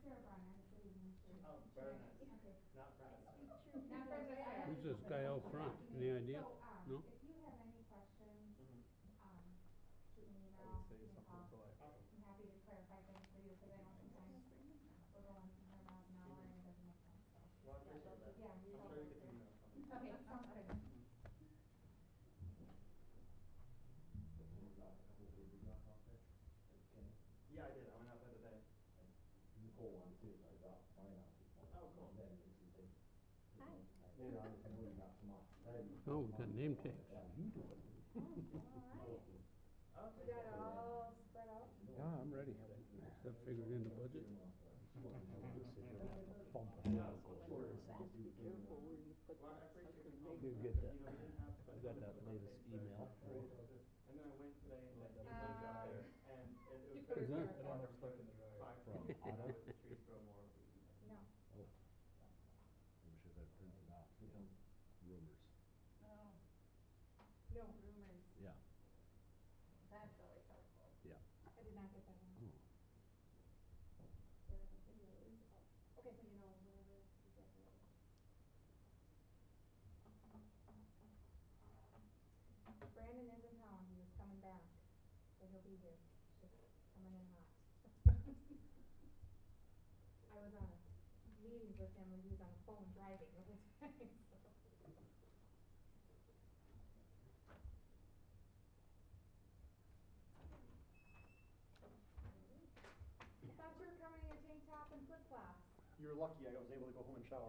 Sarah Bryan, I'm the city administrator. Oh, very nice. Okay. Not friends. Not friends with Sarah. Who's this guy out front? Any idea? So, No? if you have any questions, shoot me an I email, would say give me a something call. proactive. Awesome. I'm happy to clarify things for you, cause I know sometimes we're going 100 miles an hour and it doesn't make sense, so. Well, I appreciate that. Yeah, I'm you're sure you welcome. get some emails from me. Okay, sounds good. Yeah, I did. I went out there today. Nicole wanted to see it, so I dropped mine off this morning. Oh, cool. And then they said they. Hi. Later on, I know you got some more. Oh, we got name tags. How you doing? Oh, You got it all spread out? Yeah, I'm ready. Is that figured in the budget? Well, I appreciate the call. You get that. You know, we didn't have. I got that latest email. And then I went today and like, put my dryer and it was. Is that? And then they're stuck in the dryer. 5 feet, you know, with the trees grow more. No. Wish I had printed off, rumors. No rumors. Yeah. That's always helpful. Yeah. I did not get that one. Oh. Sarah, the video is up. Okay, so you know whenever you guys are ready. Brandon is in town, he was coming back, so he'll be here, just coming in hot. I was on meetings with him when he was on the phone driving the whole time, so. I thought you were coming in your tank top and flip flops. You're lucky I was able to go home and shower. Are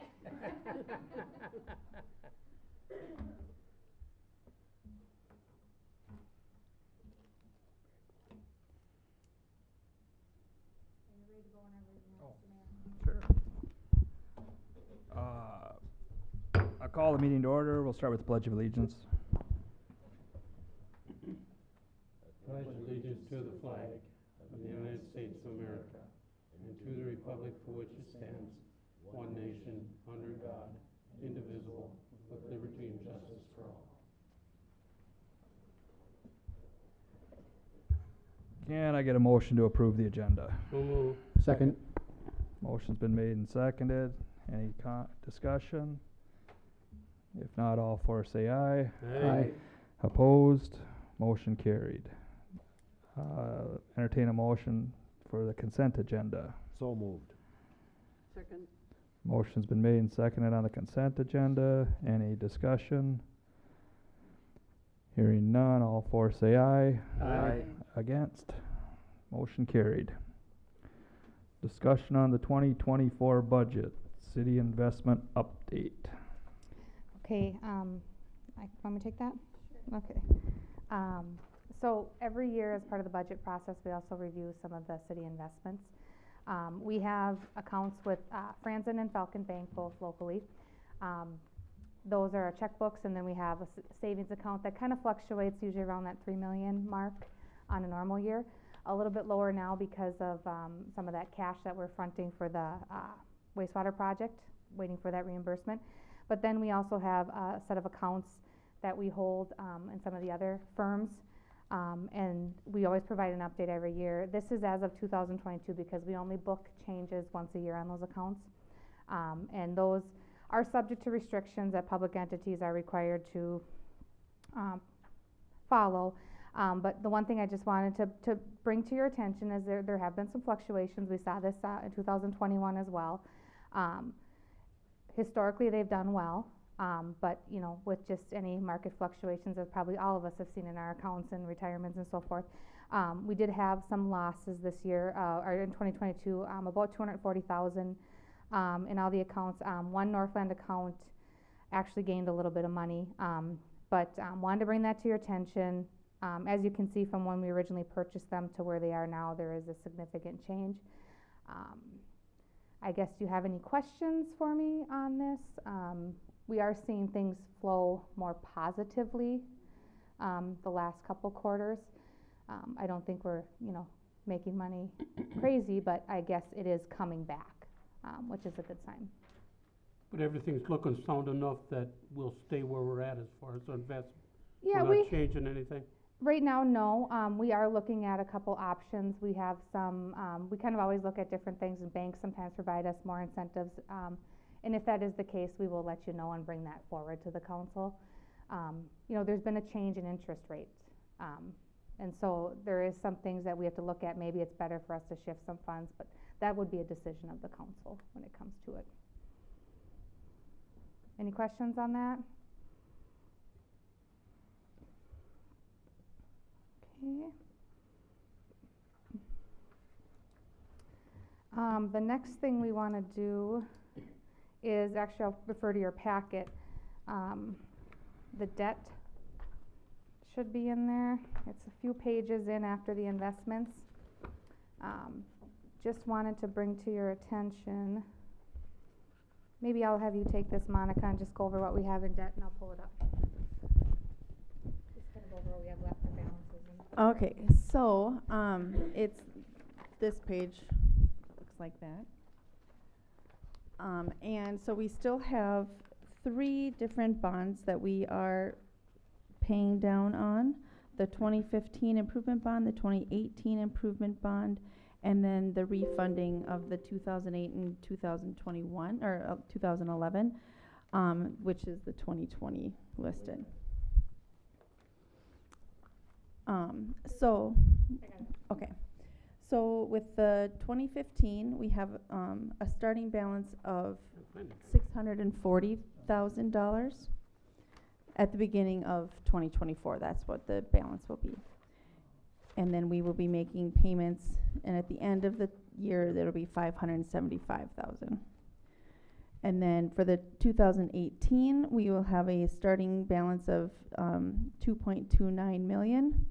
you ready to go whenever you want, Mr. Mayor? Sure. I'll call the meeting to order. We'll start with the Pledge of Allegiance. Pledge allegiance to the flag of the United States of America and to the republic for which it stands, one nation, under God, indivisible, with liberty and justice for all. Can I get a motion to approve the agenda? So moved. Second. Motion's been made and seconded. Any discussion? If not, all for say aye. Aye. Opposed? Motion carried. Entertain a motion for the consent agenda. So moved. Second. Motion's been made and seconded on the consent agenda. Any discussion? Hearing none, all for say aye. Aye. Against? Motion carried. Discussion on the 2024 budget, city investment update. Okay, want me to take that? Sure. Okay. So every year as part of the budget process, we also review some of the city investments. We have accounts with Franzen and Falcon Bank, both locally. Those are our checkbooks, and then we have a savings account that kind of fluctuates, usually around that 3 million mark on a normal year. A little bit lower now because of some of that cash that we're fronting for the wastewater project, waiting for that reimbursement. But then we also have a set of accounts that we hold in some of the other firms, and we always provide an update every year. This is as of 2022 because we only book changes once a year on those accounts, and those are subject to restrictions that public entities are required to follow. But the one thing I just wanted to bring to your attention is there have been some fluctuations. We saw this in 2021 as well. Historically, they've done well, but you know, with just any market fluctuations, as probably all of us have seen in our accounts and retirements and so forth, we did have some losses this year, or in 2022, about 240,000 in all the accounts. One Northland account actually gained a little bit of money, but wanted to bring that to your attention. As you can see from when we originally purchased them to where they are now, there is a significant change. I guess, do you have any questions for me on this? We are seeing things flow more positively the last couple quarters. I don't think we're, making money crazy, but I guess it is coming back, which is a good sign. But everything's looking sound enough that we'll stay where we're at as far as our investment. Yeah, We're not changing anything? Right now, no. We are looking at a couple options. We have some, we kind of always look at different things, and banks sometimes provide us more incentives. And if that is the case, we will let you know and bring that forward to the council. You know, there's been a change in interest rates. And so there is some things that we have to look at. Maybe it's better for us to shift some funds, but that would be a decision of the council when it comes to it. Any questions on that? Okay. The next thing we want to do is, actually I'll refer to your packet. The debt should be in there. It's a few pages in after the investments. Just wanted to bring to your attention, maybe I'll have you take this, Monica, and just go over what we have in debt, and I'll pull it up. Just kind of go over what we have left for balances. Okay, so, it's, this page looks like that. And so we still have 3 different bonds that we are paying down on. The 2015 improvement bond, the 2018 improvement bond, and then the refunding of the 2008 and 2021, or 2011, which is the 2020 listed. Okay. So with the 2015, we have a starting balance of $640,000. At the beginning of 2024, that's what the balance will be. And then we will be making payments, and at the end of the year, there'll be $575,000. And then for the 2018, we will have a starting balance of $2.29 million,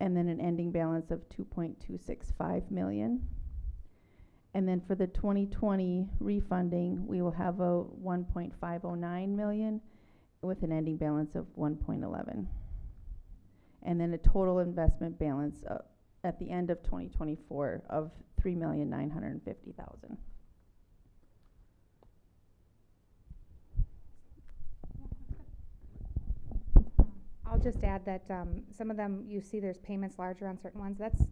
and then an ending balance of $2.265 million. And then for the 2020 refunding, we will have a $1.509 million with an ending balance of 1.11. And then a total investment balance at the end of 2024 of $3,950,000. I'll just add that some of them, you see there's payments larger on certain ones. That's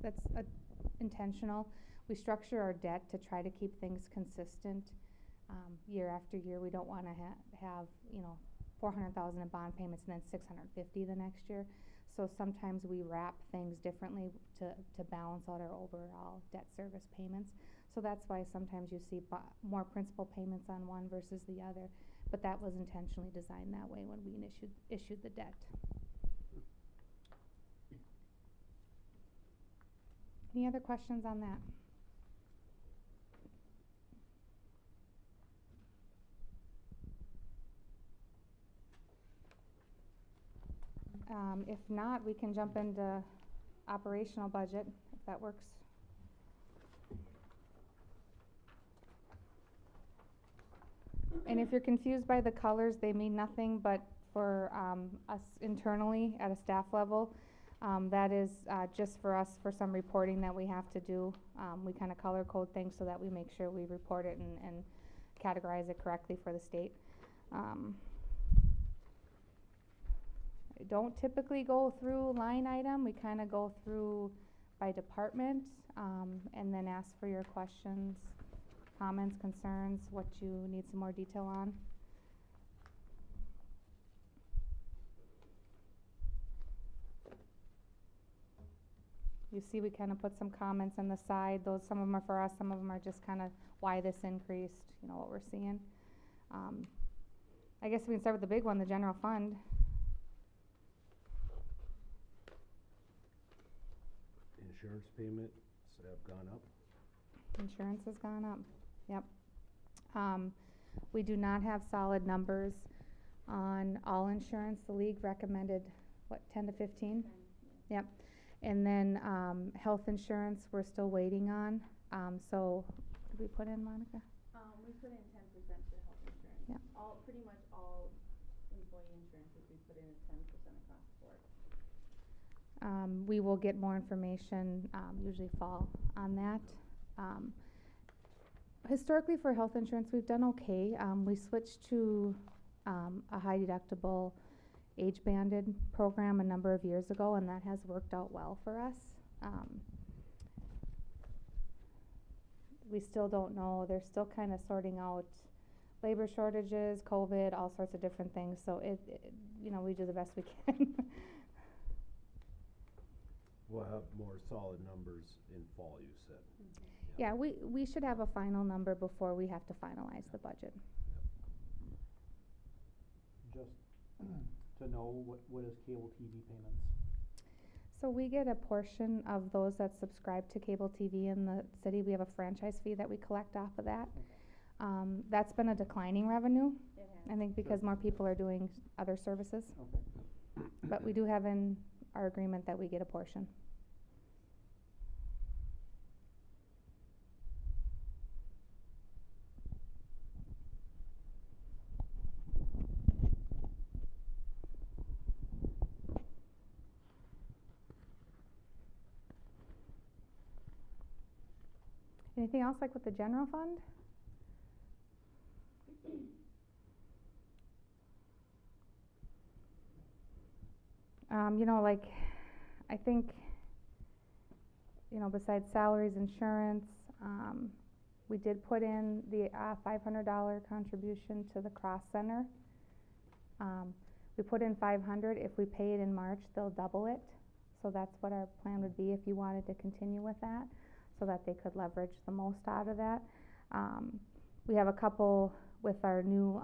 intentional. We structure our debt to try to keep things consistent year after year. We don't want to have, you know, $400,000 in bond payments and then $650 the next year. So sometimes we wrap things differently to balance out our overall debt service payments. So that's why sometimes you see more principal payments on one versus the other. But that was intentionally designed that way when we issued the debt. Any other questions on that? If not, we can jump into operational budget, if that works. And if you're confused by the colors, they mean nothing, but for us internally at a staff level, that is just for us for some reporting that we have to do. We kind of color code things so that we make sure we report it and categorize it correctly for the state. I don't typically go through line item. We kind of go through by department, and then ask for your questions, comments, concerns, what you need some more detail on. You see we kind of put some comments on the side. Those, some of them are for us, some of them are just kind of why this increased, you know, what we're seeing. I guess we can start with the big one, the general fund. Insurance payments have gone up. Insurance has gone up, yep. We do not have solid numbers on all insurance. The league recommended, what, 10 to 15? Yep. And then health insurance, we're still waiting on. So, did we put in, Monica? We put in 10% for health insurance. Yeah. Pretty much all employee insurances we put in at 10% across the board. We will get more information, usually fall on that. Historically for health insurance, we've done okay. We switched to a high deductible age-banded program a number of years ago, and that has worked out well for us. We still don't know, they're still kind of sorting out labor shortages, COVID, all sorts of different things, so you know, we do the best we can. We'll have more solid numbers in fall, you said. Yeah, we should have a final number before we have to finalize the budget. Just to know, what is cable TV payments? So we get a portion of those that subscribe to cable TV in the city. We have a franchise fee that we collect off of that. That's been a declining revenue, I think, because more people are doing other services. Okay. But we do have in our agreement that we get a portion. Anything else, like with the general fund? You know, like, I think, you know, besides salaries, insurance, we did put in the $500 contribution to the Cross Center. We put in $500. If we pay it in March, they'll double it. So that's what our plan would be if you wanted to continue with that, so that they could leverage the most out of that. We have a couple with our new,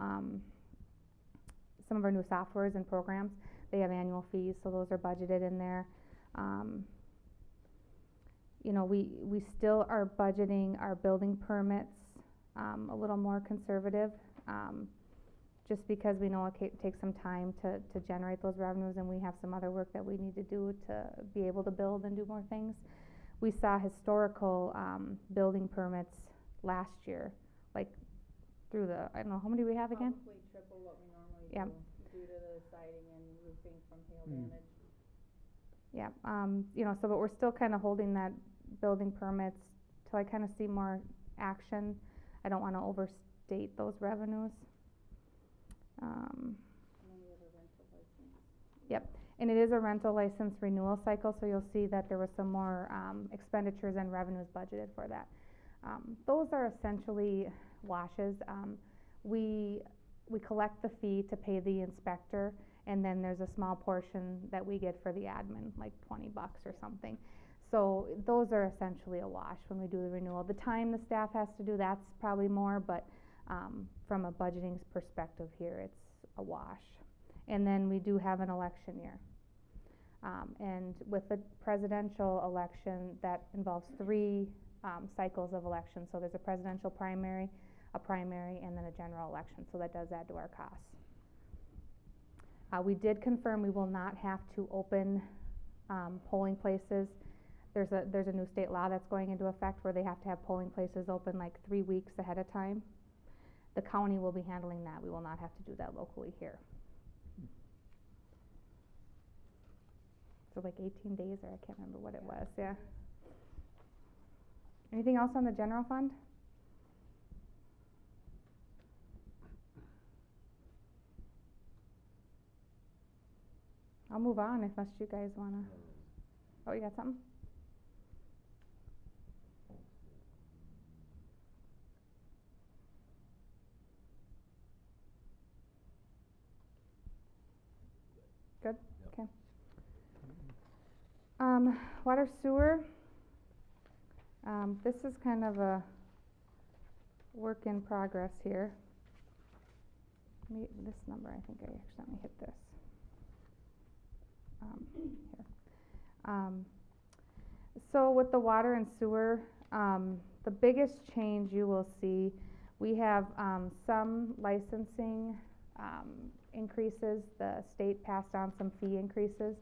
some of our new softwares and programs. They have annual fees, so those are budgeted in there. You know, we still are budgeting our building permits a little more conservative, just because we know it takes some time to generate those revenues, and we have some other work that we need to do to be able to build and do more things. We saw historical building permits last year, like through the, I don't know, how many do we have again? Probably triple what we normally Yeah. do, due to the siding and roofing from hail damage. Yeah, you know, so, but we're still kind of holding that building permits till I kind of see more action. I don't want to overstate those revenues. And then we have a rental license. Yep, and it is a rental license renewal cycle, so you'll see that there was some more expenditures and revenues budgeted for that. Those are essentially washes. We collect the fee to pay the inspector, and then there's a small portion that we get for the admin, like $20 or something. So those are essentially a wash when we do the renewal. The time the staff has to do, that's probably more, but from a budgeting perspective here, it's a wash. And then we do have an election year. And with the presidential election, that involves 3 cycles of elections. So there's a presidential primary, a primary, and then a general election. So that does add to our costs. We did confirm we will not have to open polling places. There's a new state law that's going into effect where they have to have polling places open like 3 weeks ahead of time. The county will be handling that. We will not have to do that locally here. So like 18 days, or I can't remember what it was, yeah. Anything else on the general fund? I'll move on unless you guys wanna. Oh, you got something? Good, okay. Water sewer. This is kind of a work in progress here. This number, I think I accidentally hit this. Here. So with the water and sewer, the biggest change you will see, we have some licensing increases. The state passed on some fee increases.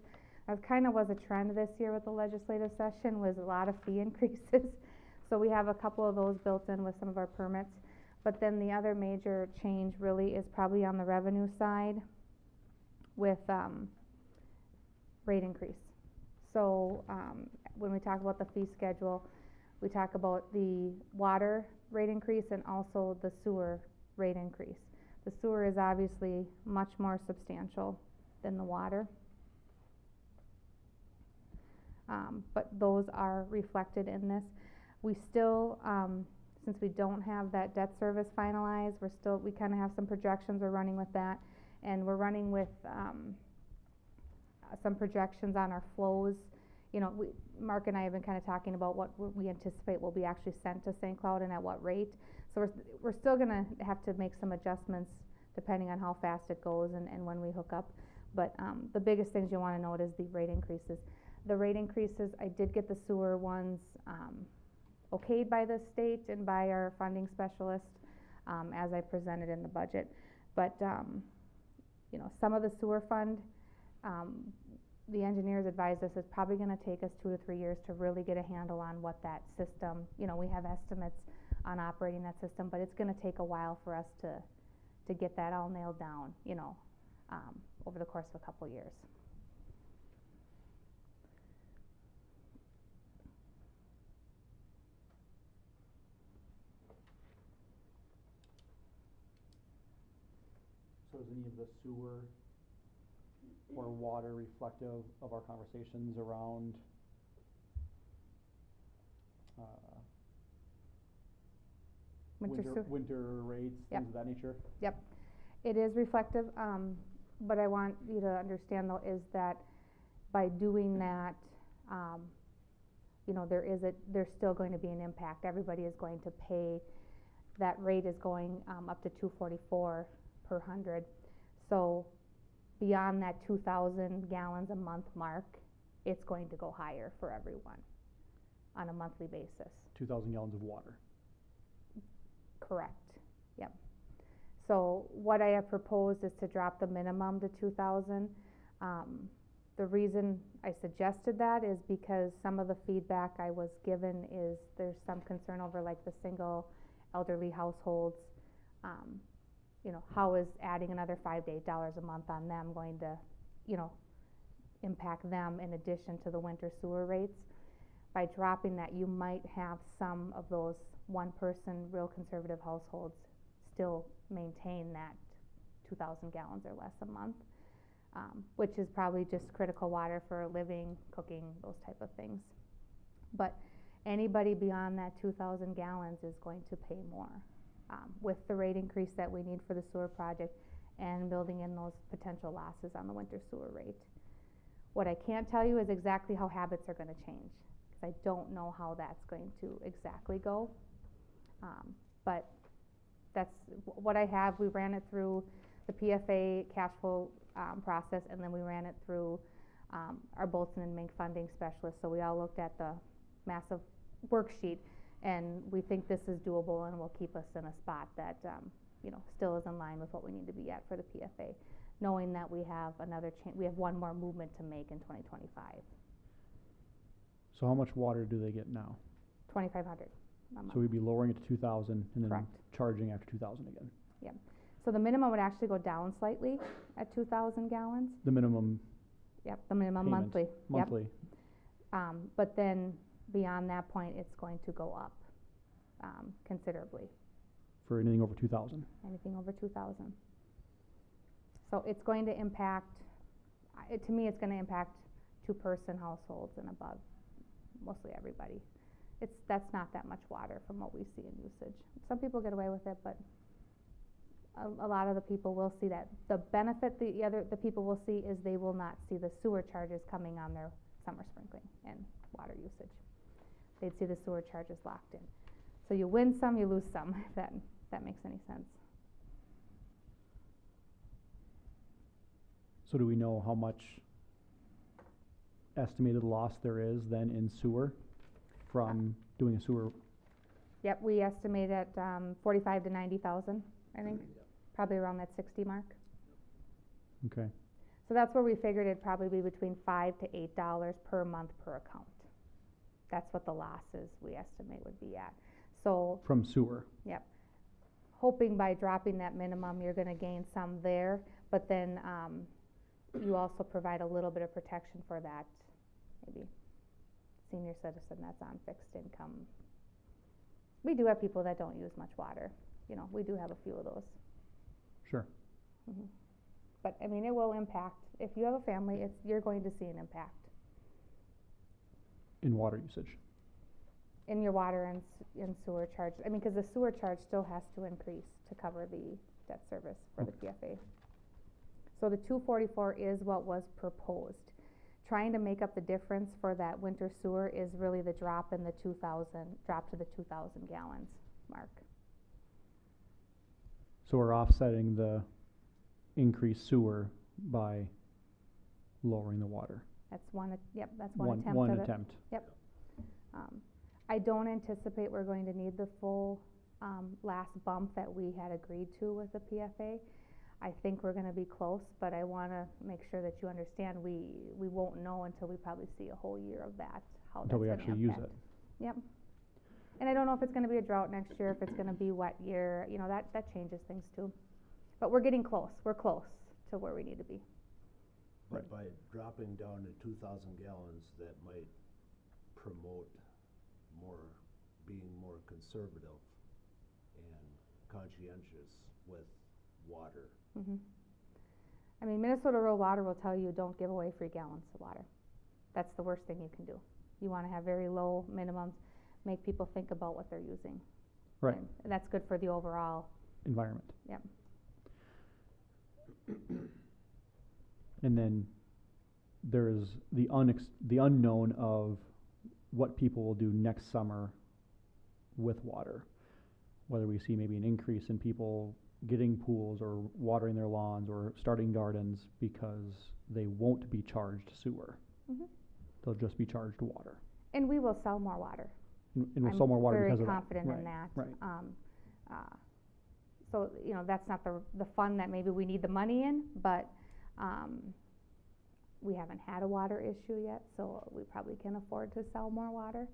That kind of was a trend this year with the legislative session, was a lot of fee increases. So we have a couple of those built in with some of our permits. But then the other major change really is probably on the revenue side with rate increase. So when we talk about the fee schedule, we talk about the water rate increase and also the sewer rate increase. The sewer is obviously much more substantial than the water. But those are reflected in this. We still, since we don't have that debt service finalized, we kinda have some projections, we're running with that. And we're running with, some projections on our flows. You know, Mark and I have been kinda talking about what we anticipate will be actually sent to St. Cloud and at what rate. So we're still gonna have to make some adjustments depending on how fast it goes and when we hook up. But, the biggest things you wanna note is the rate increases. The rate increases, I did get the sewer ones, okayed by the state and by our funding specialist, as I presented in the budget. But, you know, some of the sewer fund, the engineers advised us it's probably gonna take us 2 to 3 years to really get a handle on what that system, you know, we have estimates on operating that system, but it's gonna take a while for us to get that all nailed down, you know, over the course of a couple years. So is any of the sewer or water reflective of our conversations around winter rates, Yep. things of that nature? Yep, it is reflective, but I want you to understand though is that by doing that, you know, there's still going to be an impact. Everybody is going to pay, that rate is going, up to $2.44 per hundred. So beyond that 2,000 gallons a month mark, it's going to go higher for everyone on a monthly basis. 2,000 gallons of water. Correct, yep. So what I have proposed is to drop the minimum to 2,000. The reason I suggested that is because some of the feedback I was given is there's some concern over like the single elderly households. You know, how is adding another $5 to $8 a month on them going to, you know, impact them in addition to the winter sewer rates? By dropping that, you might have some of those one-person, real conservative households still maintain that 2,000 gallons or less a month, which is probably just critical water for living, cooking, those type of things. But anybody beyond that 2,000 gallons is going to pay more. With the rate increase that we need for the sewer project and building in those potential losses on the winter sewer rate. What I can't tell you is exactly how habits are gonna change, because I don't know how that's going to exactly go. But that's what I have. We ran it through the PFA cash flow process, and then we ran it through our Bolton and Mink funding specialist. So we all looked at the massive worksheet, and we think this is doable and will keep us in a spot that you know, still is in line with what we need to be at for the PFA, knowing that we have we have one more movement to make in 2025. So how much water do they get now? 2,500 a month. So we'd be lowering it to 2,000 and then Correct. charging after 2,000 again. Yep. So the minimum would actually go down slightly at 2,000 gallons. The minimum Yep, the minimum payment, monthly. monthly. Yep. But then beyond that point, it's going to go up considerably. For anything over 2,000. Anything over 2,000. So it's going to impact, to me, it's gonna impact two-person households and above, mostly everybody. That's not that much water from what we see in usage. Some people get away with it, but a lot of the people will see that. The benefit the people will see is they will not see the sewer charges coming on their summer sprinkling and water usage. They'd see the sewer charges locked in. So you win some, you lose some, if that makes any sense. So do we know how much estimated loss there is then in sewer from doing a sewer? Yep, we estimate at 45 to 90,000, I think, probably around that 60 mark. Okay. So that's where we figured it'd probably be between $5 to $8 per month per account. That's what the losses we estimate would be at. So From sewer? Yep. Hoping by dropping that minimum, you're gonna gain some there, but then you also provide a little bit of protection for that, maybe senior citizen that's on fixed income. We do have people that don't use much water, you know, we do have a few of those. Sure. Mm-hmm. But, I mean, it will impact, if you have a family, you're going to see an impact In water usage. in your water and sewer charge. I mean, cause the sewer charge still has to increase to cover the debt service for the PFA. So the 244 is what was proposed. Trying to make up the difference for that winter sewer is really the drop to the 2,000 gallons mark. So we're offsetting the increased sewer by lowering the water. That's one attempt One of it. attempt. I don't anticipate we're going to need the full, last bump that we had agreed to with the PFA. I think we're gonna be close, but I wanna make sure that you understand, we won't know until we probably see a whole year of that, how that's Until we gonna actually use impact. it. Yep. And I don't know if it's gonna be a drought next year, if it's gonna be wet year, you know, that changes things too. But we're getting close, we're close to where we need to be. But by dropping down to 2,000 gallons, that might promote being more conservative and conscientious with water. Mhm. I mean, Minnesota Rural Water will tell you, don't give away free gallons of water. That's the worst thing you can do. You wanna have very low minimums, make people think about what they're using. Right. And that's good for the overall. Environment. Yep. And then there's the unknown of what people will do next summer with water. Whether we see maybe an increase in people getting pools or watering their lawns or starting gardens because they won't be charged sewer. Mhm. They'll just be charged water. And we will sell more water. And we'll sell more water because of that. I'm very confident in that. Right. So, you know, that's not the fund that maybe we need the money in, but, we haven't had a water issue yet, so we probably can afford to sell more water.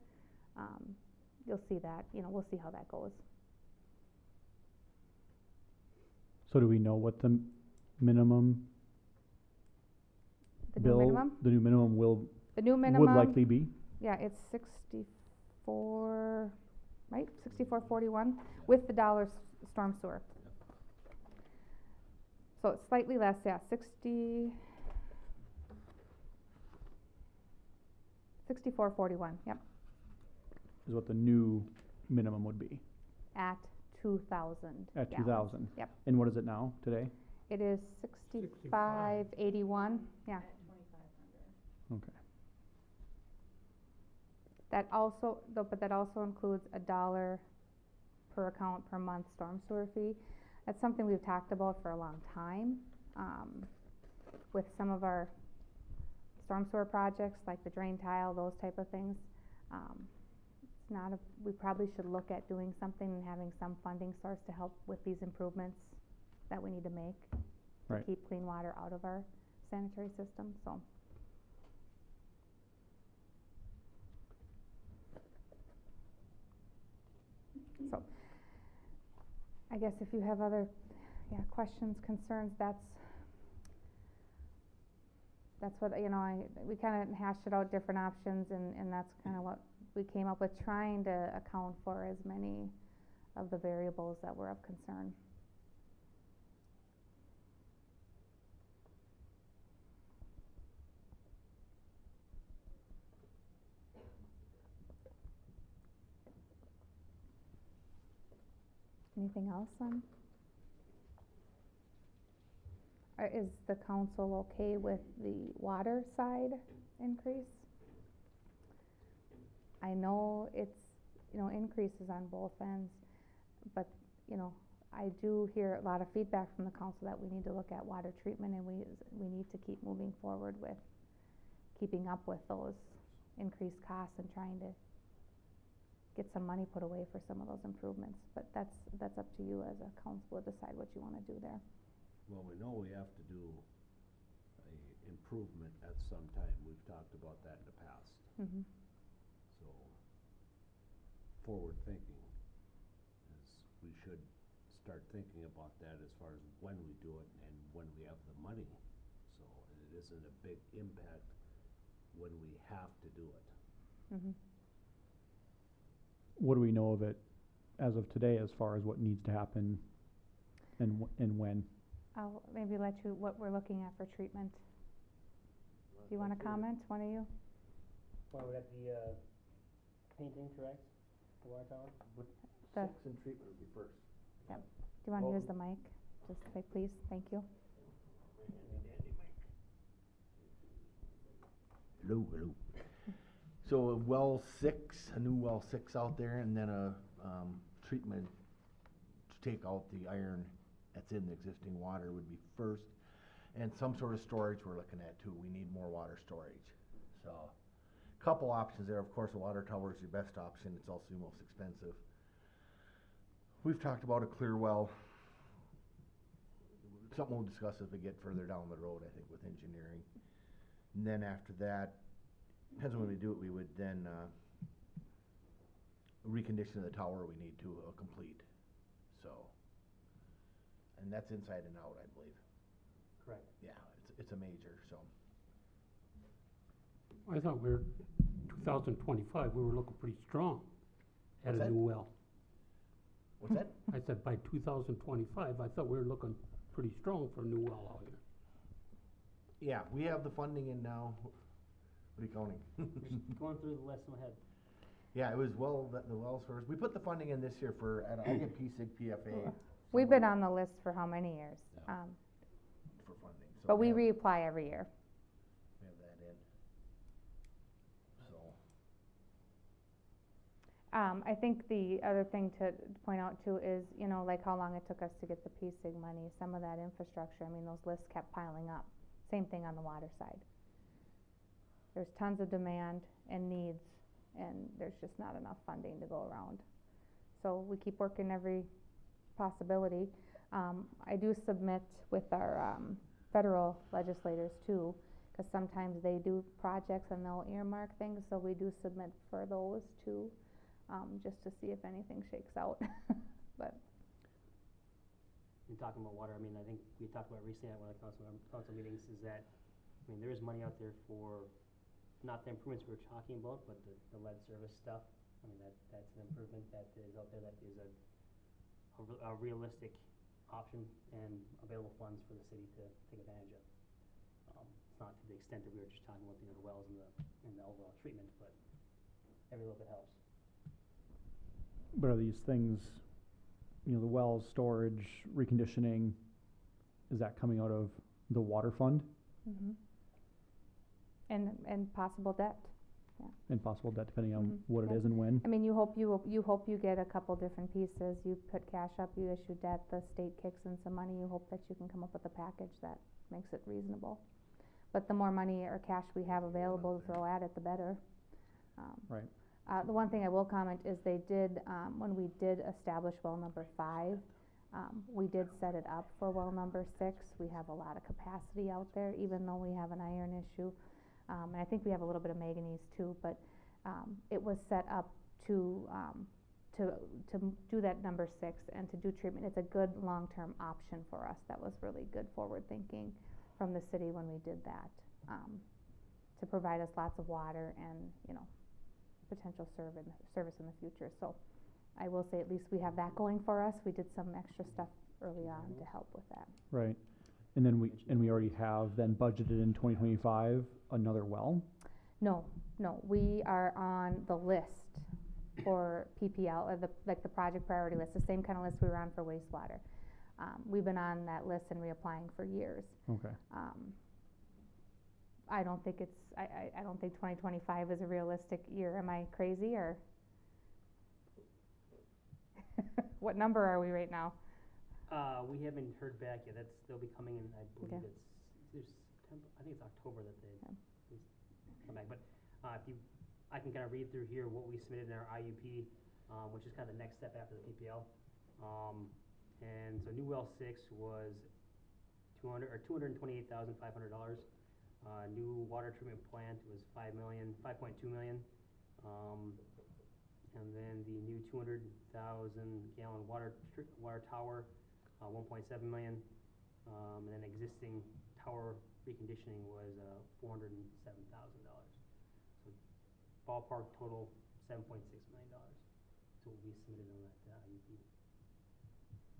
You'll see that, you know, we'll see how that goes. So do we know what the minimum The bill, new minimum? the new minimum The new minimum. would likely be? Yeah, it's 64, right, 64.41 with the storm sewer. So it's slightly less, yeah, 64.41, yep, Is what the new minimum would be at 2,000 at gallons. 2,000. Yep. And what is it now today? It is 65.81, yeah. Okay. That also, but that also includes $1 per account per month storm sewer fee. That's something we've talked about for a long time, with some of our storm sewer projects, like the drain tile, those type of things. It's not we probably should look at doing something and having some funding source to help with these improvements that we need to make. Right. To keep clean water out of our sanitary system, so. So, I guess if you have other, questions, concerns, that's what, you know, we kinda hashed it out, different options, and that's kinda what we came up with, trying to account for as many of the variables that were of concern. Anything else on? Is the council okay with the water side increase? I know it's, increases on both ends, but, I do hear a lot of feedback from the council that we need to look at water treatment, and we need to keep moving forward with keeping up with those increased costs and trying to get some money put away for some of those improvements. But that's up to you as a council to decide what you wanna do there. Well, we know we have to do a improvement at some time. We've talked about that in the past. Mm-hmm. So, forward thinking is we should start thinking about that as far as when we do it and when we have the money. So it isn't a big impact when we have to do it. Mm-hmm. What do we know of it as of today as far as what needs to happen and when? I'll maybe let you, what we're looking at for treatment. Do you wanna comment, one of you? Well, we got the, painting, correct, the water tower? The- Six and treatment would be first. Do you wanna Well- use the mic? Just say please, thank you. Hello, hello. So a well 6, a new well 6 out there, and then a treatment to take out the iron that's in the existing water would be first. And some sort of storage we're looking at too. We need more water storage. So, couple options there. Of course, a water tower is your best option. It's also your most expensive. We've talked about a clear well. Something we'll discuss as we get further down the road, I think, with engineering. And then after that, depends on when we do it, we would then recondition the tower we need to complete. So, and that's inside and out, I believe. Correct. Yeah, it's a major, so. I thought we were, 2025, we were looking pretty strong at What's a that? new well. What's that? I said by 2025, I thought we were looking pretty strong for a new well out here. Yeah, we have the funding in now. What are you counting? Just going through the list in my head. Yeah, it was the wells first. We put the funding in this year for, I get PSIG, PFA. We've been on the list for how many years? Yeah. For funding. So But we have- reapply every year. We have that in. So, I think the other thing to point out too is, you know, like how long it took us to get the PSIG money, some of that infrastructure, I mean, those lists kept piling up. Same thing on the water side. There's tons of demand and needs, and there's just not enough funding to go around. So we keep working every possibility. I do submit with our, federal legislators too, cause sometimes they do projects and they'll earmark things, so we do submit for those too, just to see if anything shakes out, but. You're talking about water, I mean, I think we talked about recently at one of the council meetings, is that, I mean, there is money out there for, not the improvements we were talking about, but the lead service stuff. I mean, that's an improvement that is out there, that is a realistic option and available funds for the city to take advantage of. It's not to the extent that we were just talking about, you know, the wells and the overall treatment, but every little bit helps. But are these things, you know, the wells, storage, reconditioning, is that coming out of the water fund? Mhm. And possible debt. And possible debt depending on Mhm. what it Yeah. is and when? I mean, you hope you get a couple different pieces, you put cash up, you issue debt, the state kicks in some money, you hope that you can come up with a package that makes it reasonable. But the more money or cash we have available to throw at it, the better. Right. The one thing I will comment is they did, when we did establish well number 5, we did set it up for well number 6. We have a lot of capacity out there, even though we have an iron issue. And I think we have a little bit of manganese too, but, it was set up to do that number 6 and to do treatment. It's a good long-term option for us. That was really good forward thinking from the city when we did that, to provide us lots of water and, you know, potential service in the future. So I will say at least we have that going for us. We did some extra stuff early on to help with that. Right. And then we already have then budgeted in 2025 another well? No, we are on the list for PPL, or the project priority list, the same kind of list we were on for wastewater. We've been on that list and reapplying for years. Okay. I don't think 2025 is a realistic year. Am I crazy, or? What number are we right now? We haven't heard back yet, they'll be coming in, I believe Okay. there's September, I think it's October that they Yeah. come back, but, I can kinda read through here what we submitted in our IUP, which is kinda the next step after the PPL. And so new well 6 was $228,500. New water treatment plant was $5.2 million. And then the new 200,000 gallon water tower, 1.7 million. And then existing tower reconditioning was $407,000. So ballpark total $7.6 million. So will be submitted on that IUP.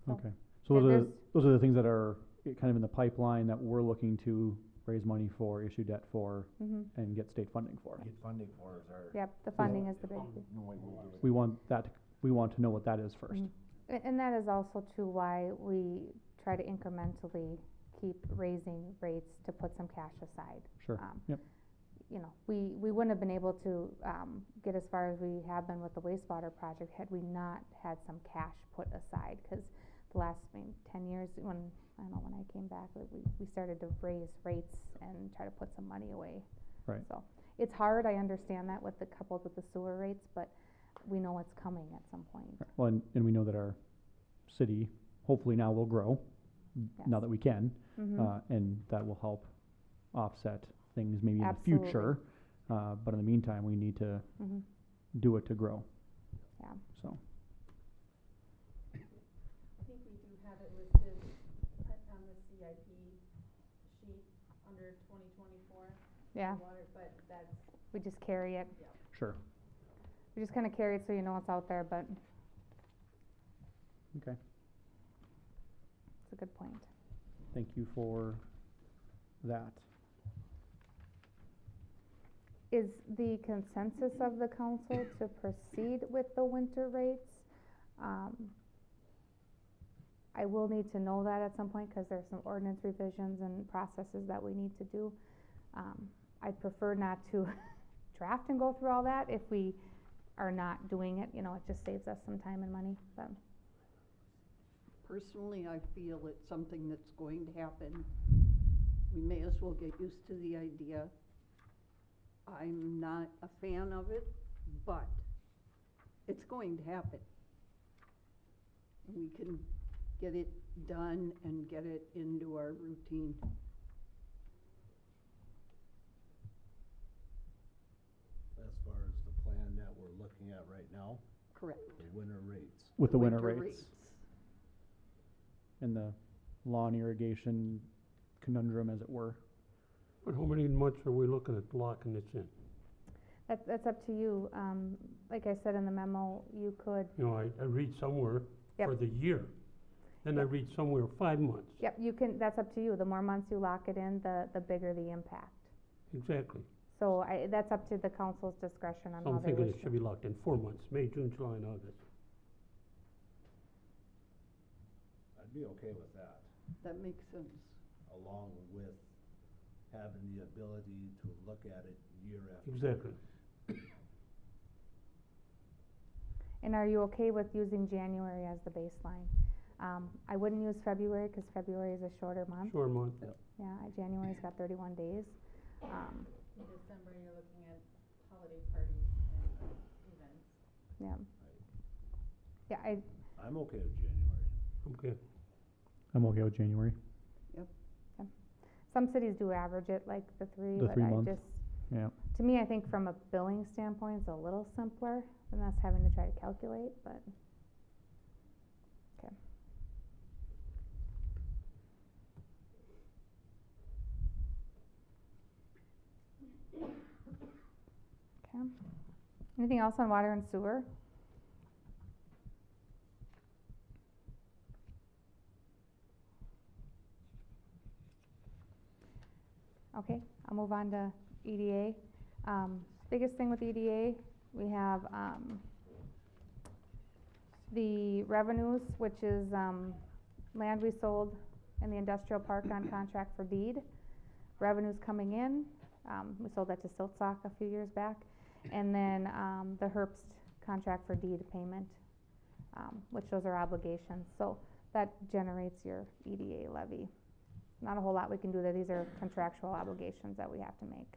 So- Okay. So And those are the things that are kind of in the pipeline that we're looking to raise money for, issue debt for, Mhm. and get state funding for. Get funding for is our. Yep, the funding is the big thing. No way we'll do it. We want that, we want to know what that is first. Mhm. And that is also too why we try to incrementally keep raising rates to put some cash aside. Sure, yep. You know, we wouldn't have been able to, get as far as we have been with the wastewater project had we not had some cash put aside, cause the last, 10 years, when I came back, we started to raise rates and try to put some money away. Right. So, it's hard, I understand that coupled with the sewer rates, but we know it's coming at some point. Well, and we know that our city hopefully now will grow, now Yes. that we can, Mhm. and that will help offset things maybe in the Absolutely. future. But in the meantime, we need to Mhm. do it to grow. Yeah. So, I think we do have it listed on the CIP sheet under 2024. Yeah. Water, but that's, We just carry it. sure, We just kinda carry it so you know it's out there, but okay, it's a good point. thank you for that. Is the consensus of the council to proceed with the winter rates? I will need to know that at some point, cause there's some ordinance revisions and processes that we need to do. I'd prefer not to draft and go through all that if we are not doing it, it just saves us some time and money, but. Personally, I feel it's something that's going to happen. We may as well get used to the idea. I'm not a fan of it, but it's going to happen. We can get it done and get it into our routine. As far as the plan that we're looking at right now, Correct. the winter rates. With the winter rates and the lawn irrigation conundrum, as it were. But how many months are we looking at locking this in? That's up to you. Like I said in the memo, you could, I read somewhere Yep. for the year, then I Yep. read somewhere 5 months. yep, you can, that's up to you. The more months you lock it in, the bigger the impact. Exactly. So that's up to the council's discretion on So how I'm they thinking wish it to. should be locked in 4 months, May, June, July, and August. I'd be okay with that, That makes sense. along with having the ability to look at it year after year. Exactly. And are you okay with using January as the baseline? I wouldn't use February, cause February is a shorter month. Short month. Yeah, January's got 31 days. in December, you're looking at holiday parties and events. Yeah. Yeah, I'm okay with January. Okay. I'm okay with January. some cities do average it like the three, The but 3 I months. just, Yeah, to me, I think from a billing standpoint, it's a little simpler than us having to try to calculate, but. Okay. Okay. Anything else on water and sewer? Okay, I'll move on to EDA. Biggest thing with EDA, we have, the revenues, which is, land we sold in the industrial park on contract for deed. Revenues coming in, we sold that to Siltsock a few years back. And then, the Herbst contract for deed payment, which those are obligations. So that generates your EDA levy. Not a whole lot we can do there. These are contractual obligations that we have to make.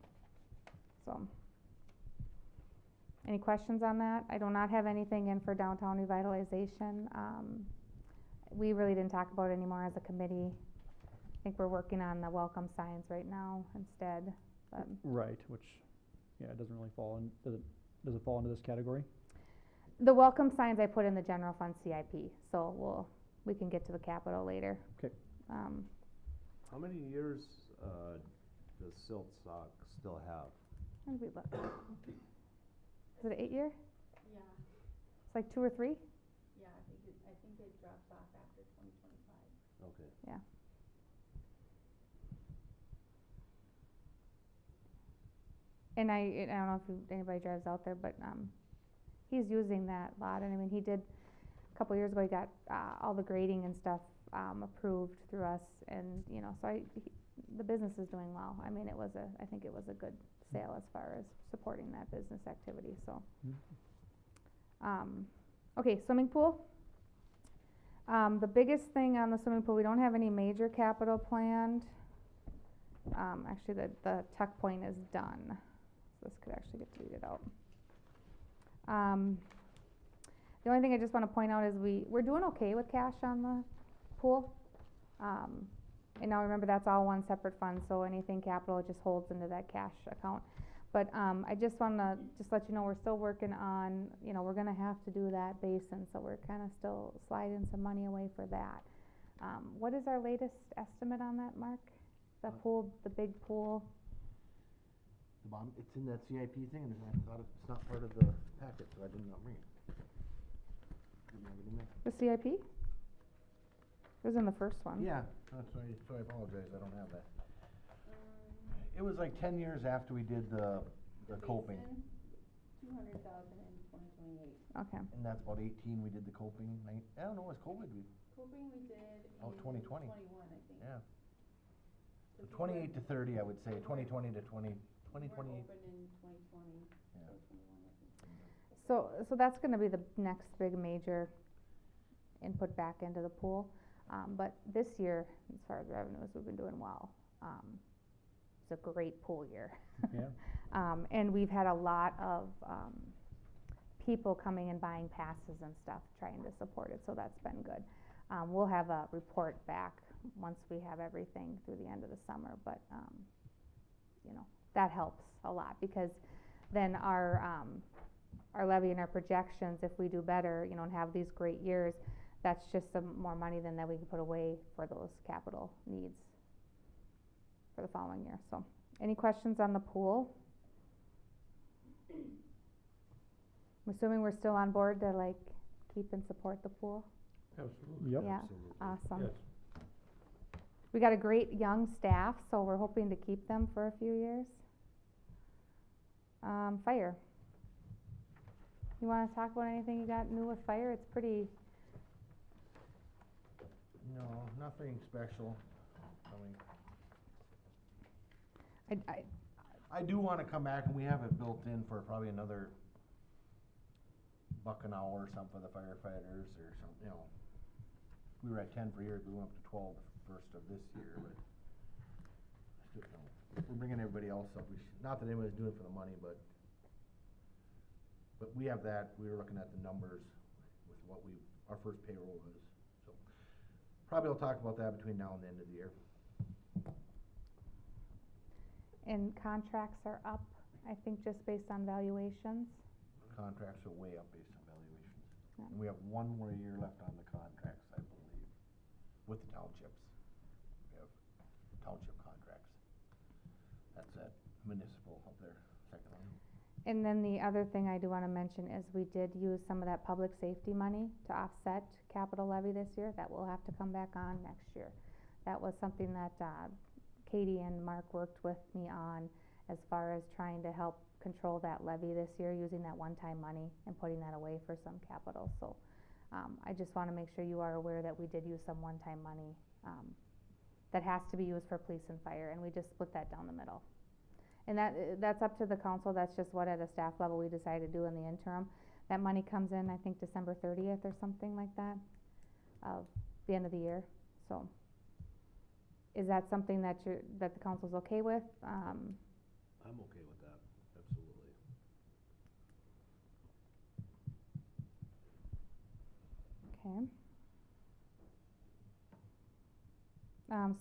So, any questions on that? I do not have anything in for downtown revitalization. We really didn't talk about it anymore as a committee. I think we're working on the welcome signs right now instead, but. right, which, yeah, it doesn't really fall in, does it fall into this category? The welcome signs I put in the general fund CIP, so we can get to the capital later. Okay. How many years, does Siltsock still have? When did we look? Is it 8 year? Yeah, It's like 2 or 3? yeah, I think it drops off after 2025. Okay. and I don't know if anybody drives out there, but, he's using that lot, and I mean, he did, a couple years ago, he got, all the grading and stuff, approved through us, and, you know, so the business is doing well. I mean, I think it was a good sale as far as supporting that business activity, so. Okay, swimming pool. The biggest thing on the swimming pool, we don't have any major capital planned. Actually, the tuck point is done, so this could actually get deleted out. The only thing I just wanna point out is we're doing okay with cash on the pool. And now remember, that's all one separate fund, so anything capital, it just holds into that cash account. But, I just wanna let you know, we're still working on, you know, we're gonna have to do that basin, so we're kinda still sliding some money away for that. What is our latest estimate on that, Mark? The pool, the big pool? The bottom, it's in that CIP thing, and I thought it's not part of the packet, so I did not bring it. Didn't have it in there. The CIP? It was in the first one. Yeah, that's why, so I apologize, I don't have that. It was like 10 years after we did the coping, 200,000 in 2028. Okay. and that's about 18 we did the coping, I don't know, it was COVID, Coping we did in 2020. 21, I think. yeah. So 'Cause we 28 to 30, I would say, 2020 to 2028. weren't open in 2020, Yeah. so 21, I think. So that's gonna be the next big major input back into the pool. But this year, as far as revenues, we've been doing well. It's a great pool year. Yeah. And we've had a lot of, people coming and buying passes and stuff, trying to support it, so that's been good. We'll have a report back once we have everything through the end of the summer, but, you know, that helps a lot, because then our levy and our projections, if we do better, you know, and have these great years, that's just some more money than that we can put away for those capital needs for the following year. So, any questions on the pool? I'm assuming we're still on board to like keep and support the pool? Absolutely. Yep. Yeah, Absolutely. awesome. Yes. We got a great young staff, so we're hoping to keep them for a few years. Fire. You wanna talk about anything you got new with fire? It's pretty, No, nothing special, I do wanna come back, and we have it built in for probably another $1 an hour or something for the firefighters, or something, you know. We were at 10 for years, we went up to 12 first of this year, but, you know, we're bringing everybody else up, not that anybody's doing it for the money, but we have that, we were looking at the numbers with what our first payroll was, so. Probably will talk about that between now and the end of the year. and contracts are up, I think, just based on valuations. Contracts are way up based on valuations. Yeah. And we have one more year left on the contracts, I believe, with the townships. We have township contracts. That's at municipal up there, second one. And then the other thing I do wanna mention is we did use some of that public safety money to offset capital levy this year. That will have to come back on next year. That was something that, Katie and Mark worked with me on as far as trying to help control that levy this year, using that one-time money and putting that away for some capital. So, I just wanna make sure you are aware that we did use some one-time money, that has to be used for police and fire, and we just split that down the middle. And that's up to the council, that's just what at a staff level we decided to do in the interim. That money comes in, I think, December 30th or something like that, of the end of the year, so. Is that something that the council's okay with? I'm okay with that, absolutely. Okay.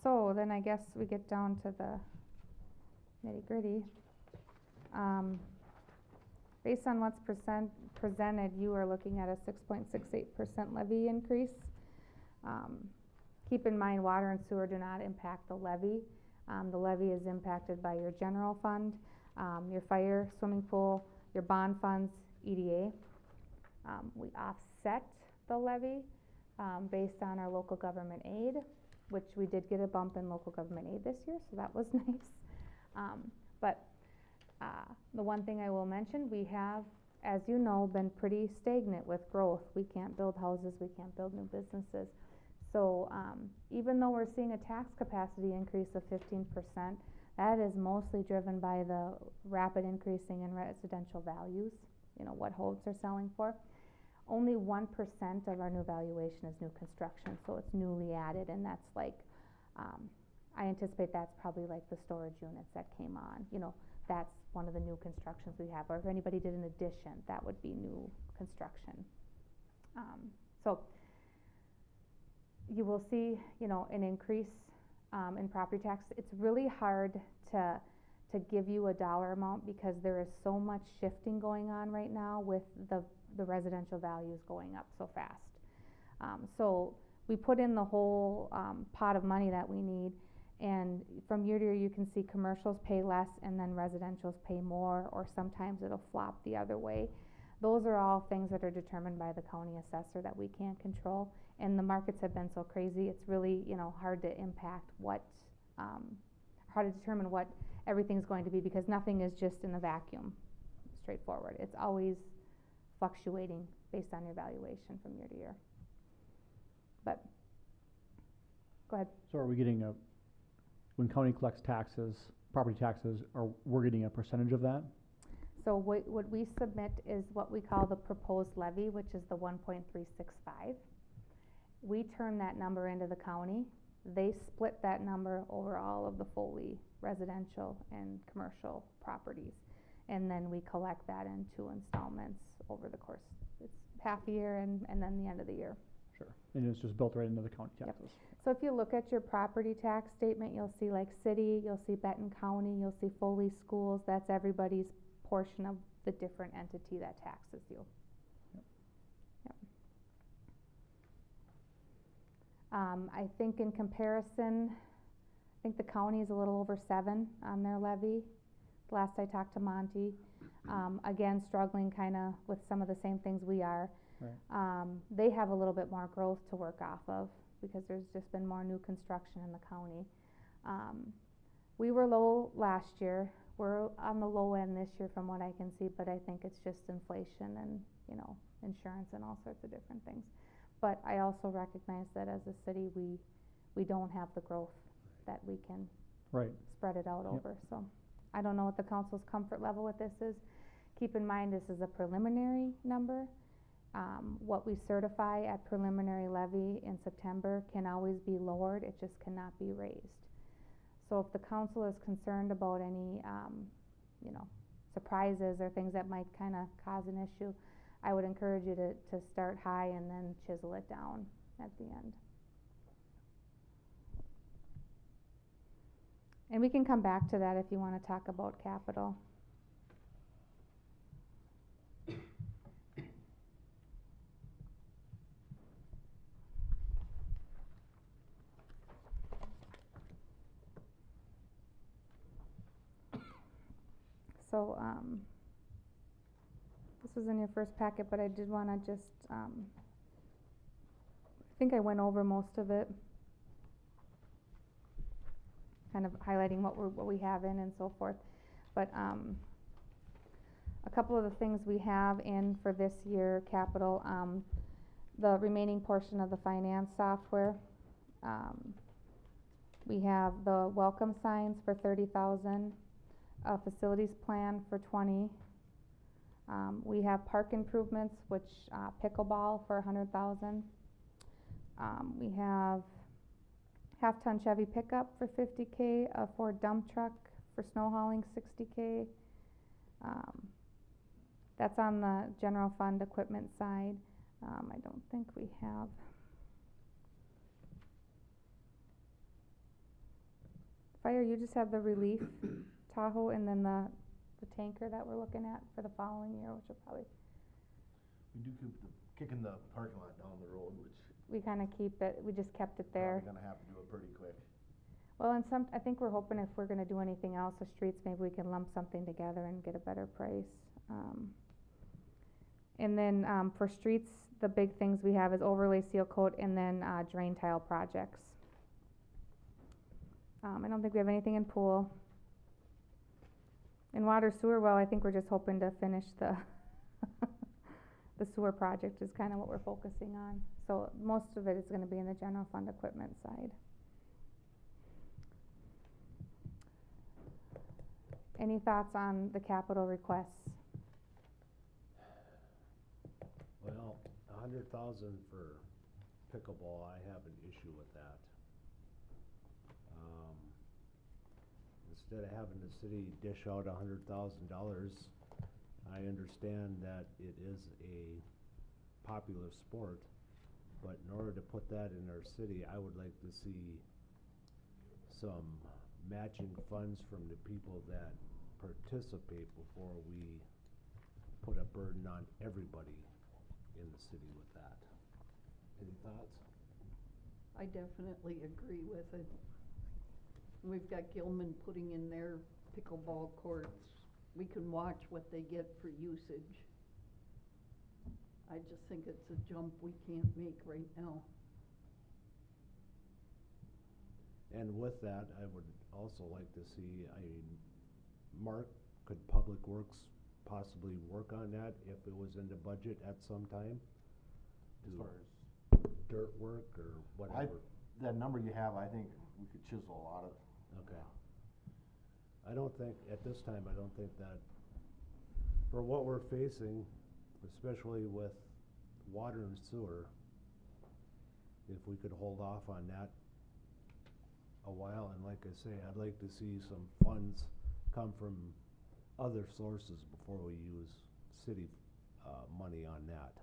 So then I guess we get down to the nitty-gritty. Based on what's presented, you are looking at a 6.68% levy increase. Keep in mind, water and sewer do not impact the levy. The levy is impacted by your general fund, your fire, swimming pool, your bond funds, EDA. We offset the levy, based on our local government aid, which we did get a bump in local government aid this year, so that was nice. But The one thing I will mention, we have, as you know, been pretty stagnant with growth. We can't build houses, we can't build new businesses. So, even though we're seeing a tax capacity increase of 15%, that is mostly driven by the rapid increasing in residential values, you know, what homes are selling for. Only 1% of our new valuation is new construction, so it's newly added, and that's like, I anticipate that's probably like the storage units that came on, you know, that's one of the new constructions we have, or if anybody did an addition, that would be new construction. So, you will see, you know, an increase in property tax. It's really hard to give you a dollar amount because there is so much shifting going on right now with the residential values going up so fast. So we put in the whole pot of money that we need, and from year to year you can see commercials pay less and then residentials pay more, or sometimes it'll flop the other way. Those are all things that are determined by the county assessor that we can't control, and the markets have been so crazy, it's really, you know, hard to impact what, hard to determine what everything's going to be, because nothing is just in a vacuum, straightforward. It's always fluctuating based on your valuation from year to year. But, go ahead. So are we getting when county collects taxes, property taxes, we're getting a percentage of that? So what we submit is what we call the proposed levy, which is the 1.365. We turn that number into the county. They split that number over all of the Foley residential and commercial properties. And then we collect that in 2 installments over the course. It's half a year and then the end of the year. Sure. And it's just built right into the county taxes. Yep. So if you look at your property tax statement, you'll see like city, you'll see Benton County, you'll see Foley schools. That's everybody's portion of the different entity that taxes you. Yep. Yep. I think in comparison, I think the county is a little over 7 on their levy. Last I talked to Monty, again struggling kind of with some of the same things we are. Right. They have a little bit more growth to work off of because there's just been more new construction in the county. We were low last year. We're on the low end this year from what I can see, but I think it's just inflation and, you know, insurance and all sorts of different things. But I also recognize that as a city, we don't have the growth that we can spread it out over. So I don't know what the council's comfort level with this is. Keep in mind, this is a preliminary number. What we certify at preliminary levy in September can always be lowered, it just cannot be raised. So if the council is concerned about any, you know, surprises or things that might kind of cause an issue, I would encourage you to start high and then chisel it down at the end. And we can come back to that if you want to talk about capital. So, this was in your first packet, but I did want to just, I think I went over most of it, kind of highlighting what we have in and so forth. But a couple of the things we have in for this year, capital, the remaining portion of the finance software. We have the welcome signs for 30,000. A facilities plan for 20. We have park improvements, which pickleball for 100,000. We have half-ton Chevy pickup for 50K, a Ford dump truck for snow hauling 60K. That's on the general fund equipment side. I don't think we have. Fire, you just have the relief Tahoe and then the tanker that we're looking at for the following year, which will probably. We do keep kicking the parking lot down the road, which. We kind of keep it, we just kept it there. Probably gonna have to do it pretty quick. Well, and I think we're hoping if we're gonna do anything else with streets, maybe we can lump something together and get a better price. And then, for streets, the big things we have is overlay seal coat and then, drain tile projects. I don't think we have anything in pool. In water sewer, well, I think we're just hoping to finish the, the sewer project is kinda what we're focusing on. So most of it is gonna be in the general fund equipment side. Any thoughts on the capital requests? Well, 100,000 for pickleball, I have an issue with that. Instead of having the city dish out $100,000, I understand that it is a popular sport, but in order to put that in our city, I would like to see some matching funds from the people that participate before we put a burden on everybody in the city with that. Any thoughts? I definitely agree with it. We've got Gilman putting in their pickleball courts. We can watch what they get for usage. I just think it's a jump we can't make right now. And with that, I would also like to see, Mark, could Public Works possibly work on that if it was in the budget at some time? As Do far as, dirt work or whatever? that number you have, I think we could chisel a lot of. Okay. I don't think, at this time, I don't think that, for what we're facing, especially with water and sewer, if we could hold off on that a while, and like I say, I'd like to see some funds come from other sources before we use city, money on that.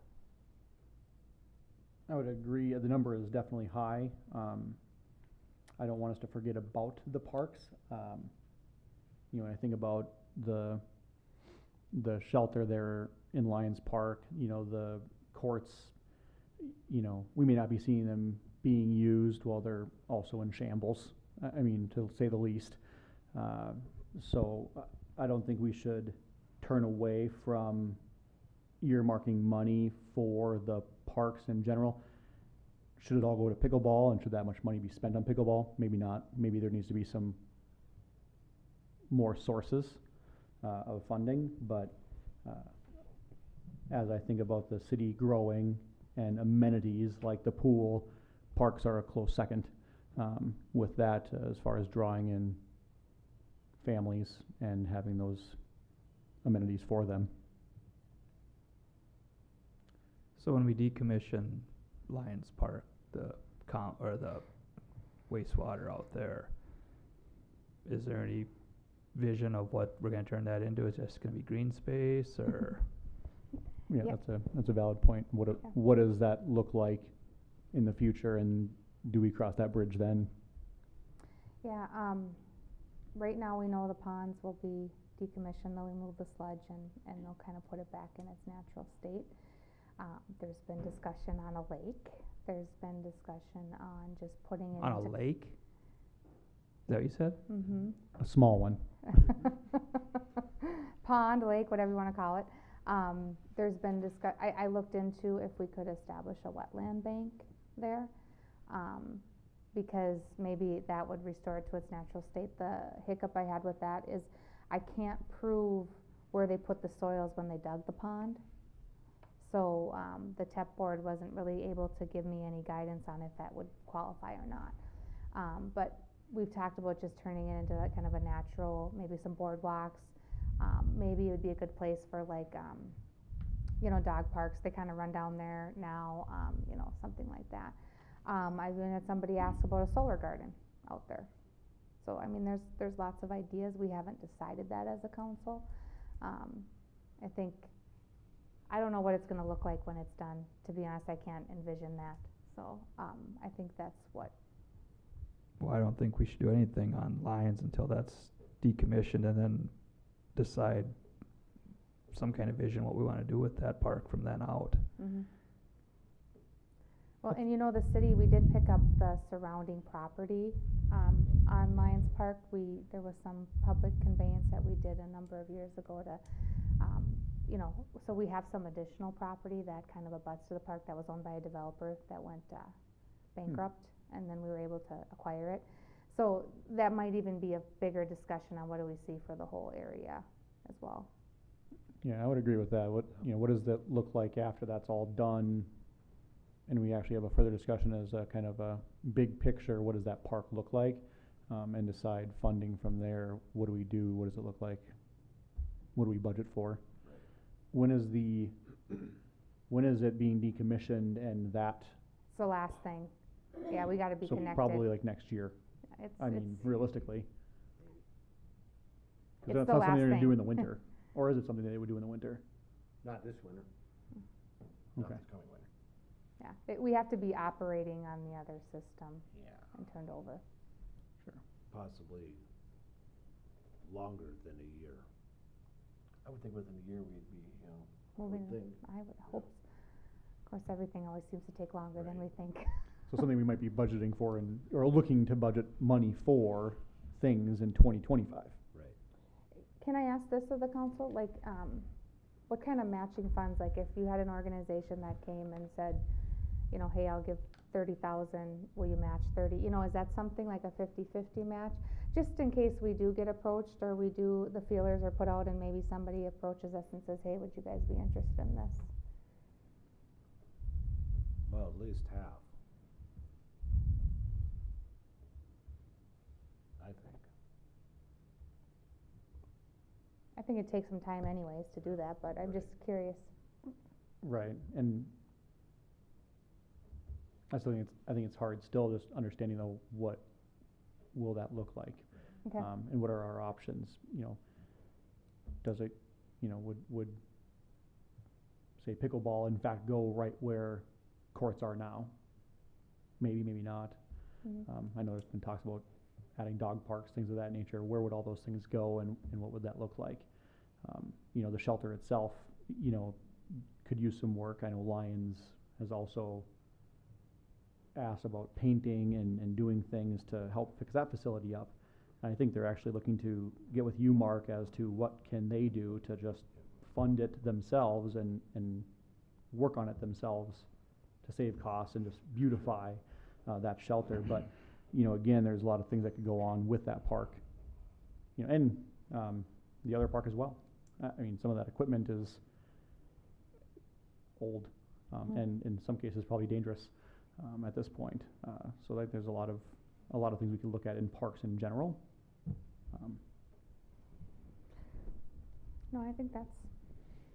I would agree, the number is definitely high. I don't want us to forget about the parks. You know, when I think about the shelter there in Lions Park, you know, the courts, you know, we may not be seeing them being used while they're also in shambles, I mean, to say the least. So I don't think we should turn away from earmarking money for the parks in general. Should it all go to pickleball, and should that much money be spent on pickleball? Maybe not. Maybe there needs to be some more sources of funding, but as I think about the city growing and amenities like the pool, parks are a close second with that as far as drawing in families and having those amenities for them. So when we decommission Lions Park, the wastewater out there, is there any vision of what we're gonna turn that into? Is it just gonna be green space, or? Yeah, Yep. that's a valid point. Yeah. What does that look like in the future, and do we cross that bridge then? Yeah, right now we know the ponds will be decommissioned, they'll remove the sludge and they'll kind of put it back in its natural state. There's been discussion on a lake, there's been discussion on just putting it On a into- lake? Is that what you said? Mm-hmm. A small one. Pond, lake, whatever you wanna call it. There's been I looked into if we could establish a wetland bank there, because maybe that would restore it to its natural state. The hiccup I had with that is I can't prove where they put the soils when they dug the pond. So, the TEP board wasn't really able to give me any guidance on if that would qualify or not. But we've talked about just turning it into that kind of a natural, maybe some boardwalks. Maybe it would be a good place for like, you know, dog parks, they kinda run down there now, you know, something like that. I even had somebody ask about a solar garden out there. So, I mean, there's lots of ideas, we haven't decided that as a council. I think, I don't know what it's gonna look like when it's done, to be honest, I can't envision that, so, I think that's what. Well, I don't think we should do anything on Lions until that's decommissioned, and then decide some kind of vision what we wanna do with that park from then out. Mm-hmm. Well, and you know, the city, we did pick up the surrounding property, on Lions Park. There was some public conveyance that we did a number of years ago to, you know, so we have some additional property that kind of abuts to the park that was owned by a developer that went, bankrupt, and then we were able to acquire it. So that might even be a bigger discussion on what do we see for the whole area, as well. Yeah, I would agree with that. What does that look like after that's all done? And we actually have a further discussion as a kind of a big picture, what does that park look like? And decide funding from there. What do we do? What does it look like? What do we budget for? When is it being decommissioned and that? It's the last thing. Yeah, we gotta be So connected. probably like next year. I mean, realistically. 'Cause It's that's the not last something they're gonna do thing. in the winter. Or is it something they would do in the winter? Not this winter. Not Okay. this coming winter. Yeah, we have to be operating on the other system Yeah. and turned over. Possibly longer than a year. I would think within a year we'd be, Moving, think. I would hope, of course, everything always seems to take longer than we think. So something we might be budgeting for or looking to budget money for things in 2025. Right. Can I ask this of the council, like, what kind of matching funds, like if you had an organization that came and said, hey, I'll give 30,000, will you match 30? Is that something like a 50-50 match? Just in case we do get approached or the feelers are put out and maybe somebody approaches us and says, hey, would you guys be interested in this? Well, at least half. I think. I think it takes some time anyways to do that, but I'm just curious. Right, and I think it's hard still just understanding though what will that look like? Okay. And what are our options, does it, would say pickleball in fact go right where courts are now? Maybe, maybe not. I know there's been talks about adding dog parks, things of that nature. Where would all those things go and what would that look like? The shelter itself, could use some work. I know Lions has also asked about painting and doing things to help fix that facility up. And I think they're actually looking to get with you, Mark, as to what can they do to just fund it themselves and work on it themselves to save costs and just beautify that shelter. But, again, there's a lot of things that could go on with that park, and the other park as well. I mean, some of that equipment is old and in some cases probably dangerous at this point. So like there's a lot of things we can look at in parks in general. No, I think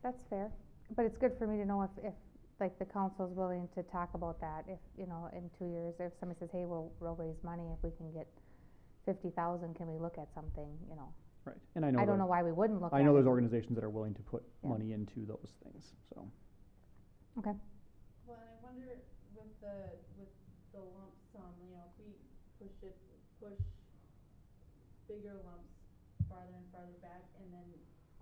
that's fair, but it's good for me to know if like the council's willing to talk about that, if, in 2 years, if somebody says, hey, we'll raise money, if we can get 50,000, can we look at something, Right, and I don't know why we wouldn't look at it. I know there's organizations that are willing to put money into those things, so. Okay. Well, and I wonder with the lump sum, if we push bigger lumps farther and farther back, and then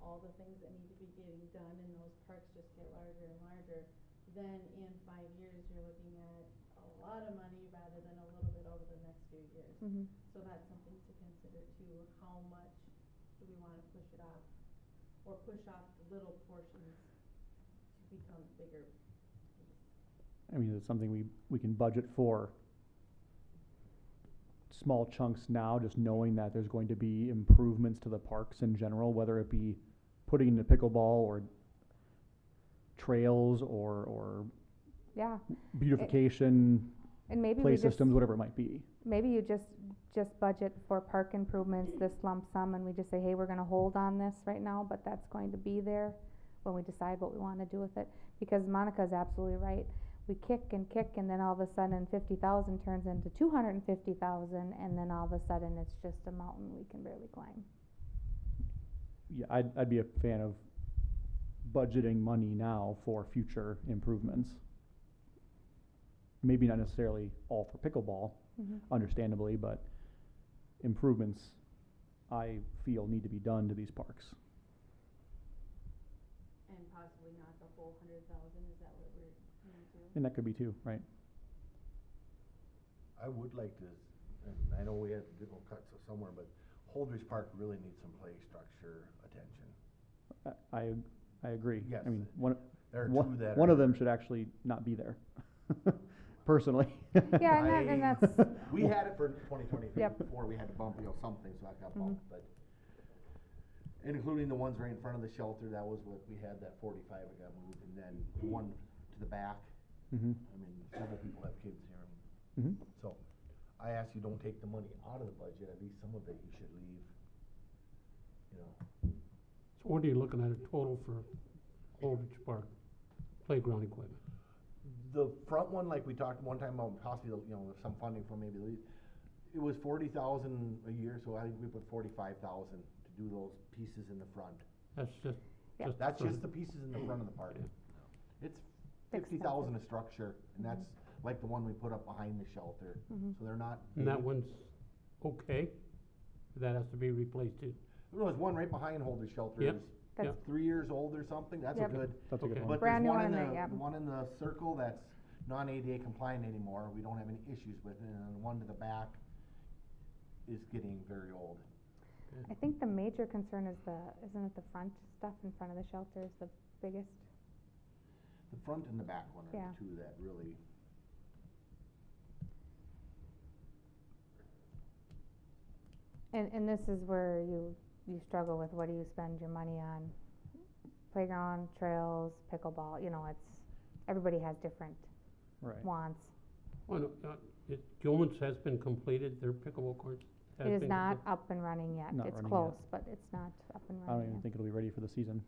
all the things that need to be getting done in those parks just get larger and larger, then in 5 years, you're looking at a lot of money rather than a little bit over the next few years. So that's something to consider too. How much do we want to push it off, or push off the little portions to become bigger piece? I mean, it's something we can budget for small chunks now, just knowing that there's going to be improvements to the parks in general, whether it be putting in the pickleball or trails or beautification, and maybe play systems, whatever it might be. Maybe you just budget for park improvements, this lump sum, and we just say, hey, we're gonna hold on this right now, but that's going to be there when we decide what we wanna do with it. Because Monica's absolutely right. We kick, and then all of a sudden 50,000 turns into 250,000, and then all of a sudden it's just a mountain we can barely climb. Yeah, I'd be a fan of budgeting money now for future improvements. Maybe not necessarily all for pickleball, understandably, but improvements I feel need to be done to these parks. And possibly not the whole 100,000, is that what we're coming to? And that could be too, right? I would like to, and I know we had to go cuts somewhere, but Holdridge Park really needs some play structure attention. I agree. Yes. I mean, There are two that one of them should actually not be there, personally. Yeah, and that's. We had it for 2023 Yep. before we had to bump, something, so that got bumped, but. including the ones right in front of the shelter, that was what we had, that 45 that got moved, and then the one to the back. Mm-hmm. I mean, several people have kids here, Mm-hmm. so I ask you, don't take the money out of the budget, at least some of it you should leave, you know. So what are you looking at a total for Holdridge Park playground equipment? The front one, like we talked one time about possibly, you know, some funding from maybe the lease, it was 40,000 a year, so I think we put 45,000 to do those pieces in the front. That's just, Yeah. just. That's for- just the pieces in the front of the park. It's Expensive. 50,000 a structure, and that's like the one we put up behind the shelter, Mhm. so they're not. And that big. one's okay? That has to be replaced too? There was one right behind Holdridge Shelter, Yep. is That's 3 years old or something, that's a Yep. good. That's a good Okay. one. But Brand there's new one one in in the, there, the yep. one in the circle that's non-ADA compliant anymore, we don't have any issues with it, and the one to the back is getting very old. I think the major concern is isn't it the front stuff in front of the shelter is the biggest? The front and the back one are Yeah. the two that really. And this is where you struggle with what do you spend your money on? Playground, trails, pickleball, you know, everybody has different Right. wants. Oh, no, Gilman's has been completed, their pickleball courts has It is been not completed? up and running yet. Not It's running close, yet. but it's not up and I don't running even yet. think it'll be ready for the season,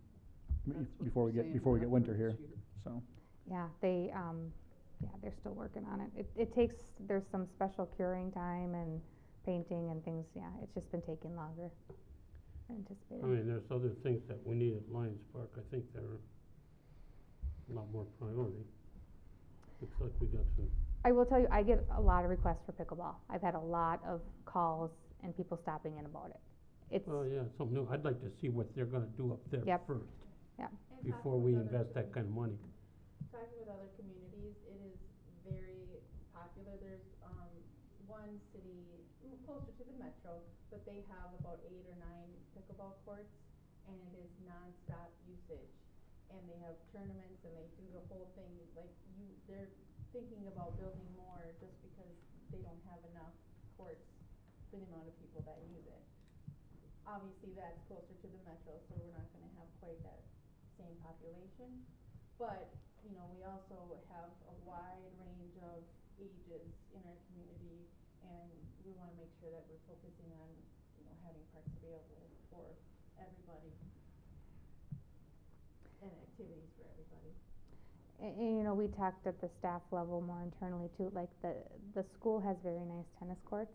That's what before we they're get, saying, before we get not winter this here, year. so. Yeah, they're still working on it. It takes, there's some special curing time and painting and things, yeah, it's just been taking longer than anticipated. I mean, there's other things that we need at Lions Park, I think they're a lot more priority. Looks like we got some, I will tell you, I get a lot of requests for pickleball. I've had a lot of calls and people stopping in about it. It's, well, yeah, something new, I'd like to see what they're gonna do up there Yep. first, And before talking we with other invest that kind of money. Talking with other communities, it is very popular. There's, one city, closer to the metro, but they have about 8 or 9 pickleball courts, and it is nonstop usage. And they have tournaments, and they do the whole thing, like, they're thinking about building more just because they don't have enough courts for the amount of people that use it. Obviously, that's closer to the metro, so we're not gonna have quite that same population. But, you know, we also have a wide range of ages in our community, and we wanna make sure that we're focusing on, you know, having parks available for everybody and activities for everybody. and, you know, we talked at the staff level more internally too, like the school has very nice tennis courts.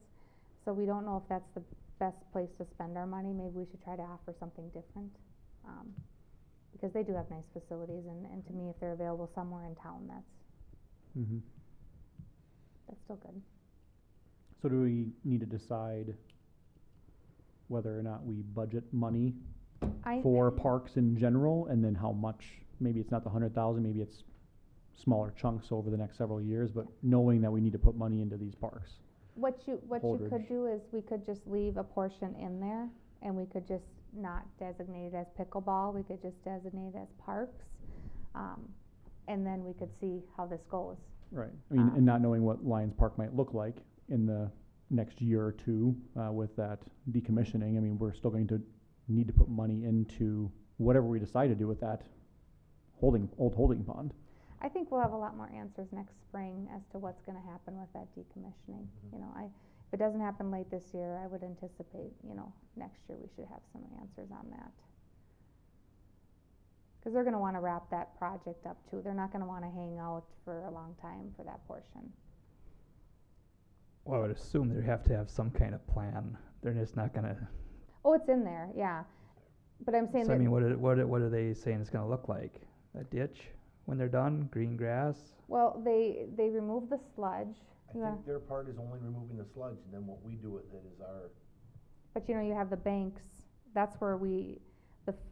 So we don't know if that's the best place to spend our money. Maybe we should try to offer something different. Because they do have nice facilities, and to me, if they're available somewhere in town, Mm-hmm. that's still good. So do we need to decide whether or not we budget money for parks in general, and then how much? Maybe it's not the 100,000, maybe it's smaller chunks over the next several years, but knowing that we need to put money into these parks. What you could Holdridge. do is we could just leave a portion in there, and we could just not designate it as pickleball, we could just designate it as parks. And then we could see how this goes. Right, I mean, Um, and not knowing what Lions Park might look like in the next year or two, with that decommissioning, I mean, we're still going to need to put money into whatever we decide to do with that old holding pond. I think we'll have a lot more answers next spring as to what's gonna happen with that decommissioning. You know, if it doesn't happen late this year, I would anticipate, you know, next year we should have some answers on that. Cause they're gonna wanna wrap that project up too. They're not gonna wanna hang out for a long time for that portion. Well, I would assume they have to have some kind of plan. They're just not gonna, Oh, it's in there, yeah. But I'm saying so I that, mean, what are they saying it's gonna look like? A ditch when they're done, green grass? well, they remove the sludge. I Yeah. think their part is only removing the sludge, and then what we do with it is our. But you know, you have the banks, that's where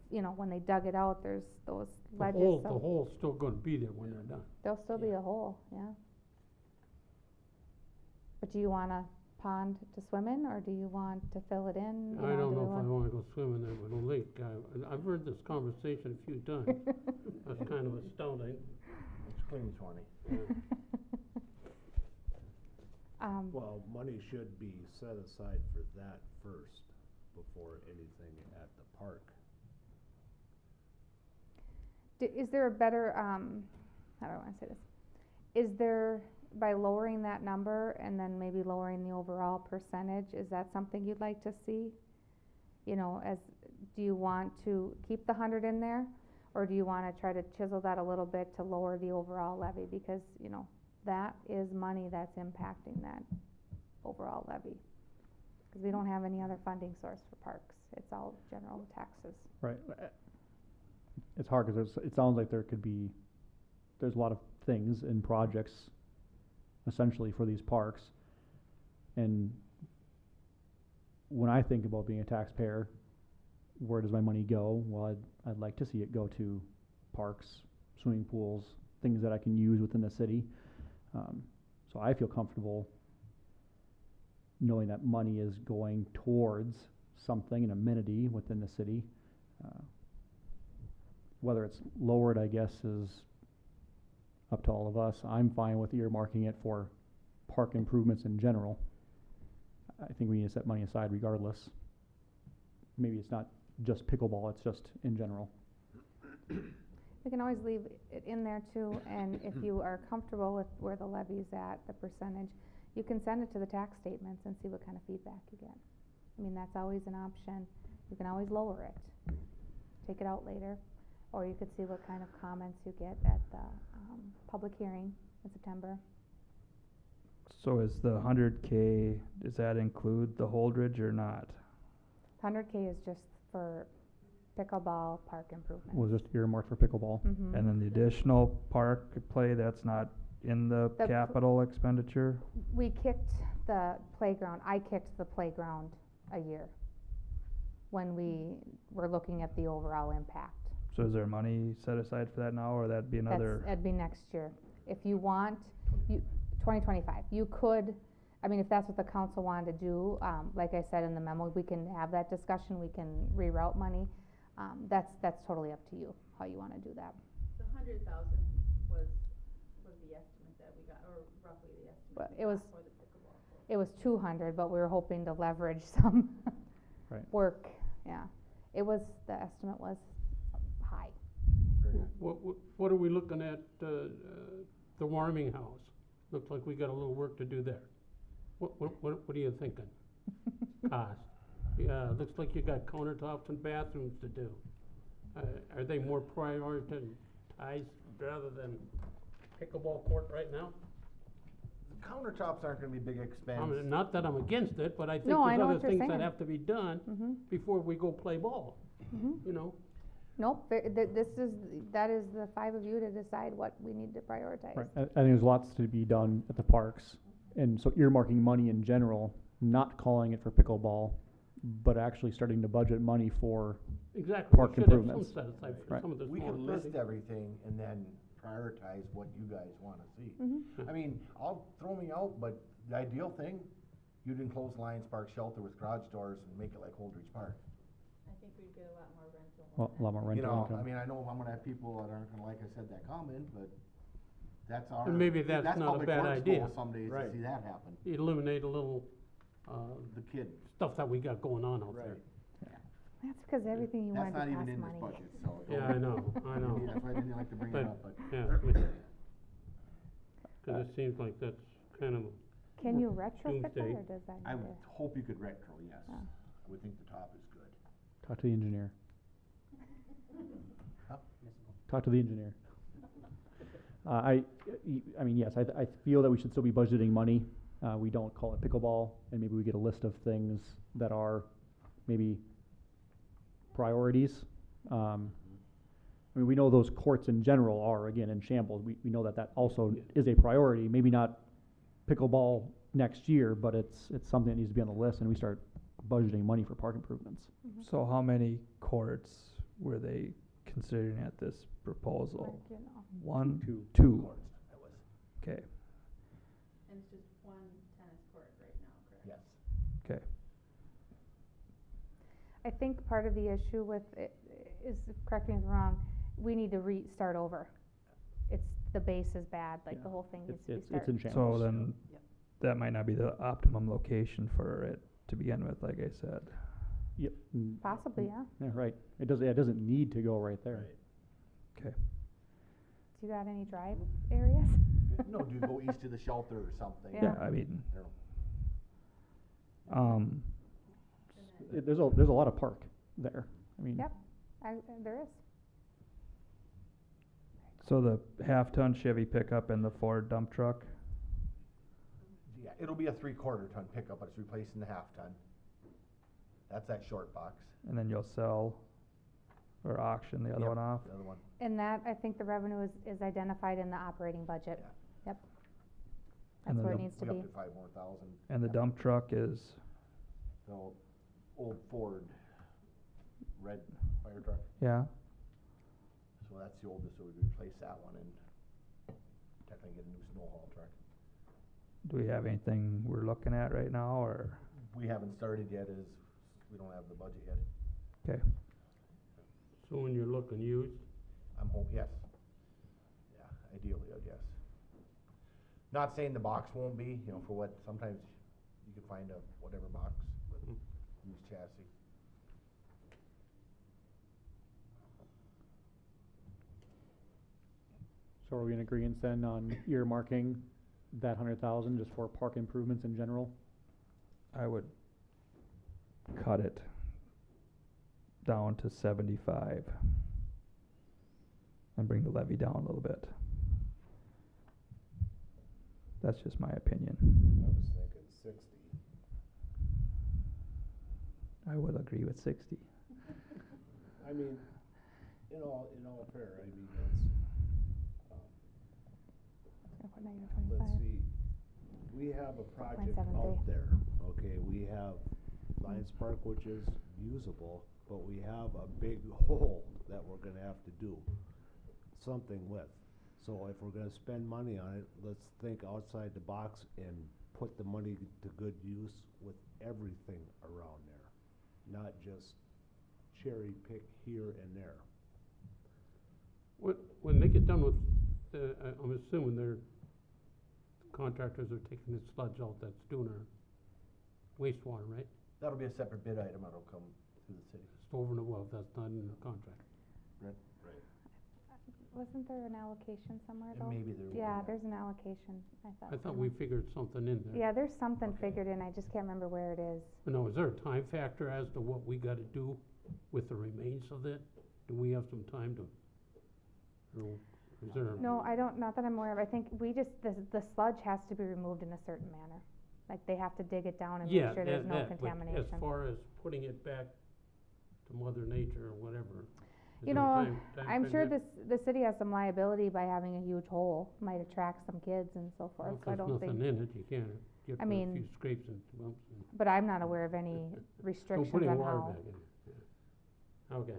you know, when they dug it out, there's those The ledges, hole, so the hole's still gonna be there when they're done. there'll still be a hole, yeah. But do you want a pond to swim in, or do you want to fill it in? You I don't do we know if I want- wanna go swimming there with a lake, I've heard this conversation a few times, that's kind of astounding. It's clean 20. Well, money should be set aside for that first, before anything at the park. Is there a better, how do I wanna say this? Is there, by lowering that number and then maybe lowering the overall percentage, is that something you'd like to see? You know, do you want to keep the 100 in there? Or do you wanna try to chisel that a little bit to lower the overall levy? Because, you know, that is money that's impacting that overall levy. Cause we don't have any other funding source for parks, it's all general taxes. Right. It's hard because it sounds like there's a lot of things and projects essentially for these parks. And when I think about being a taxpayer, where does my money go? Well, I'd like to see it go to parks, swimming pools, things that I can use within the city. So I feel comfortable knowing that money is going towards something, an amenity within the city. Whether it's lowered, I guess, is up to all of us. I'm fine with earmarking it for park improvements in general. I think we need to set money aside regardless. Maybe it's not just pickleball, it's just in general. We can always leave it in there too, and if you are comfortable with where the levy's at, the percentage, you can send it to the tax statements and see what kind of feedback you get. I mean, that's always an option. You can always lower it, take it out later, or you could see what kind of comments you get at the public hearing in September. So is the 100K, does that include the Holdridge or not? 100K is just for pickleball park improvements. Was just earmarked for pickleball. Mhm. And then the additional park play, that's not in the The capital expenditure? We kicked the playground, I kicked the playground a year when we were looking at the overall impact. So is there money set aside for that now, or that'd be another? That'd be next year. If you want, 2025, you could, I mean, if that's what the council wanted to do, like I said in the memo, we can have that discussion, we can reroute money. That's totally up to you, how you wanna do that. The 100,000 was the estimate that we got, or roughly the estimate But we it was- got for the pickleball court. It was 200, but we were hoping to leverage some Right. work, yeah. The estimate was high. What are we looking at, the warming house? Looks like we got a little work to do there. What are you thinking? Cost? Yeah, looks like you got countertops and bathrooms to do. Are they more prioritized rather than pickleball court right now? The countertops aren't gonna be big expense. I mean, not that I'm against it, but I think No, I there's know other what you're things that saying. have to be done Mhm. before we go play ball, Mhm. you know? Nope, that is the five of you to decide what we need to prioritize. Right. I think there's lots to be done at the parks. And so earmarking money in general, not calling it for pickleball, but actually starting to budget money for, Exactly, we Park should have some improvements. set aside for Right. some of the We smaller can list projects. everything and then prioritize what you guys wanna see. Mhm. I mean, I'll throw me out, but the ideal thing, you'd enclose Lions Park shelter with garage doors and make it like Holdridge Park. I think we'd get a lot more rental. well, a lot more You rental know, income. I mean, I know I'm gonna have people that aren't gonna, like I said, that comment, but that's our. And maybe that's not a public bad works idea. goal some days to Right. see that happen, Eliminate a little, the kid, stuff that we got going on out there. right. That's because everything you That's wanted to not cost even in money. this budget, so. Yeah, I know. That's why I didn't like to bring it But- up, but. Yeah, cause it seems like that's kind of, Can you retrofit that, Doomsday. or does that I need would to? hope you could retro, yes. Oh. I would think the top is good. Talk to the engineer. Huh? Talk to the engineer. I mean, yes, I feel that we should still be budgeting money. We don't call it pickleball, and maybe we get a list of things that are maybe priorities. I mean, we know those courts in general are, again, in shambles. We know that also is a priority, maybe not pickleball next year, but it's something that needs to be on the list, and we start budgeting money for park improvements. So how many courts were they considering at this proposal? Like, you know. One, Two. two, Courts, that was, okay, And it's just one tennis court right now, correct? yes. okay. I think part of the issue with it is, correct me if I'm wrong, we need to restart over. The base is bad, like the Yeah. whole thing needs to be It's started. in shambles. So then, Yep. that might not be the optimum location for it to begin with, like I said. Yep. Possibly, yeah. Yeah, right. It doesn't need to go right there. Do you got any drive areas? No, do you go east to the shelter or something? Yeah. Yeah, I mean, I don't know. There's a lot of park there. I mean, Yep. There is. so the half-ton Chevy pickup and the Ford dump truck, Yeah, it'll be a 3/4 ton pickup, but it's replacing the half ton. That's that short box. and then you'll sell or auction the other Yep, one off? The other one. And that, I think the revenue is identified in the operating budget. Yeah. Yep. And That's where it then needs to We be. up to 5 more thousand. And the dump truck is, The old Ford red fire truck. yeah, So that's the oldest, so we replace that one and technically get a new snow haul truck. do we have anything we're looking at right now, or? We haven't started yet, as we don't have the budget yet. Okay, So when you're looking used, I'm hoping, yes. Yeah, ideally, yes. Not saying the box won't be, for what, sometimes you can find a whatever box with used chassis. so are we in agreement then on earmarking that 100,000 just for park improvements in general? I would cut it down to 75 and bring the levy down a little bit. That's just my opinion. I was thinking 60. I would agree with 60. I mean, in all fair, I mean, let's see, we have a project 4.73. out there, okay, we have Lions Park, which is usable, but we have a big hole that we're gonna have to do something with. So if we're gonna spend money on it, let's think outside the box and put the money to good use with everything around there, not just cherry pick here and there. when they get done with, I'm assuming their contractors are taking the sludge out that's doing our wastewater, right? That'll be a separate bid item that'll come through the city. It's over and above, that's not in the contract. Wasn't there an allocation somewhere And though? maybe there will be. Yeah, there's an allocation, I thought. I thought somewhere. we figured something in there. Yeah, there's something Okay. figured in, I just can't remember where it is. Now, is there a time factor as to what we gotta do with the remains of it? Do we have some time to, or is there? No, I don't, not that I'm aware of, I think the sludge has to be removed in a certain manner. Like, they have to dig it down and make Yeah, sure there's no but contamination. as far as putting it back to Mother Nature or whatever, is You there a know, time I'm frame sure yet? the city has some liability by having a huge hole, might attract some kids and so forth, Well, if so I there's don't think, nothing in it, you can't get I but a mean, few scrapes and bumps and. but I'm not aware of any No restrictions putting on water how. back in it, yeah. Okay,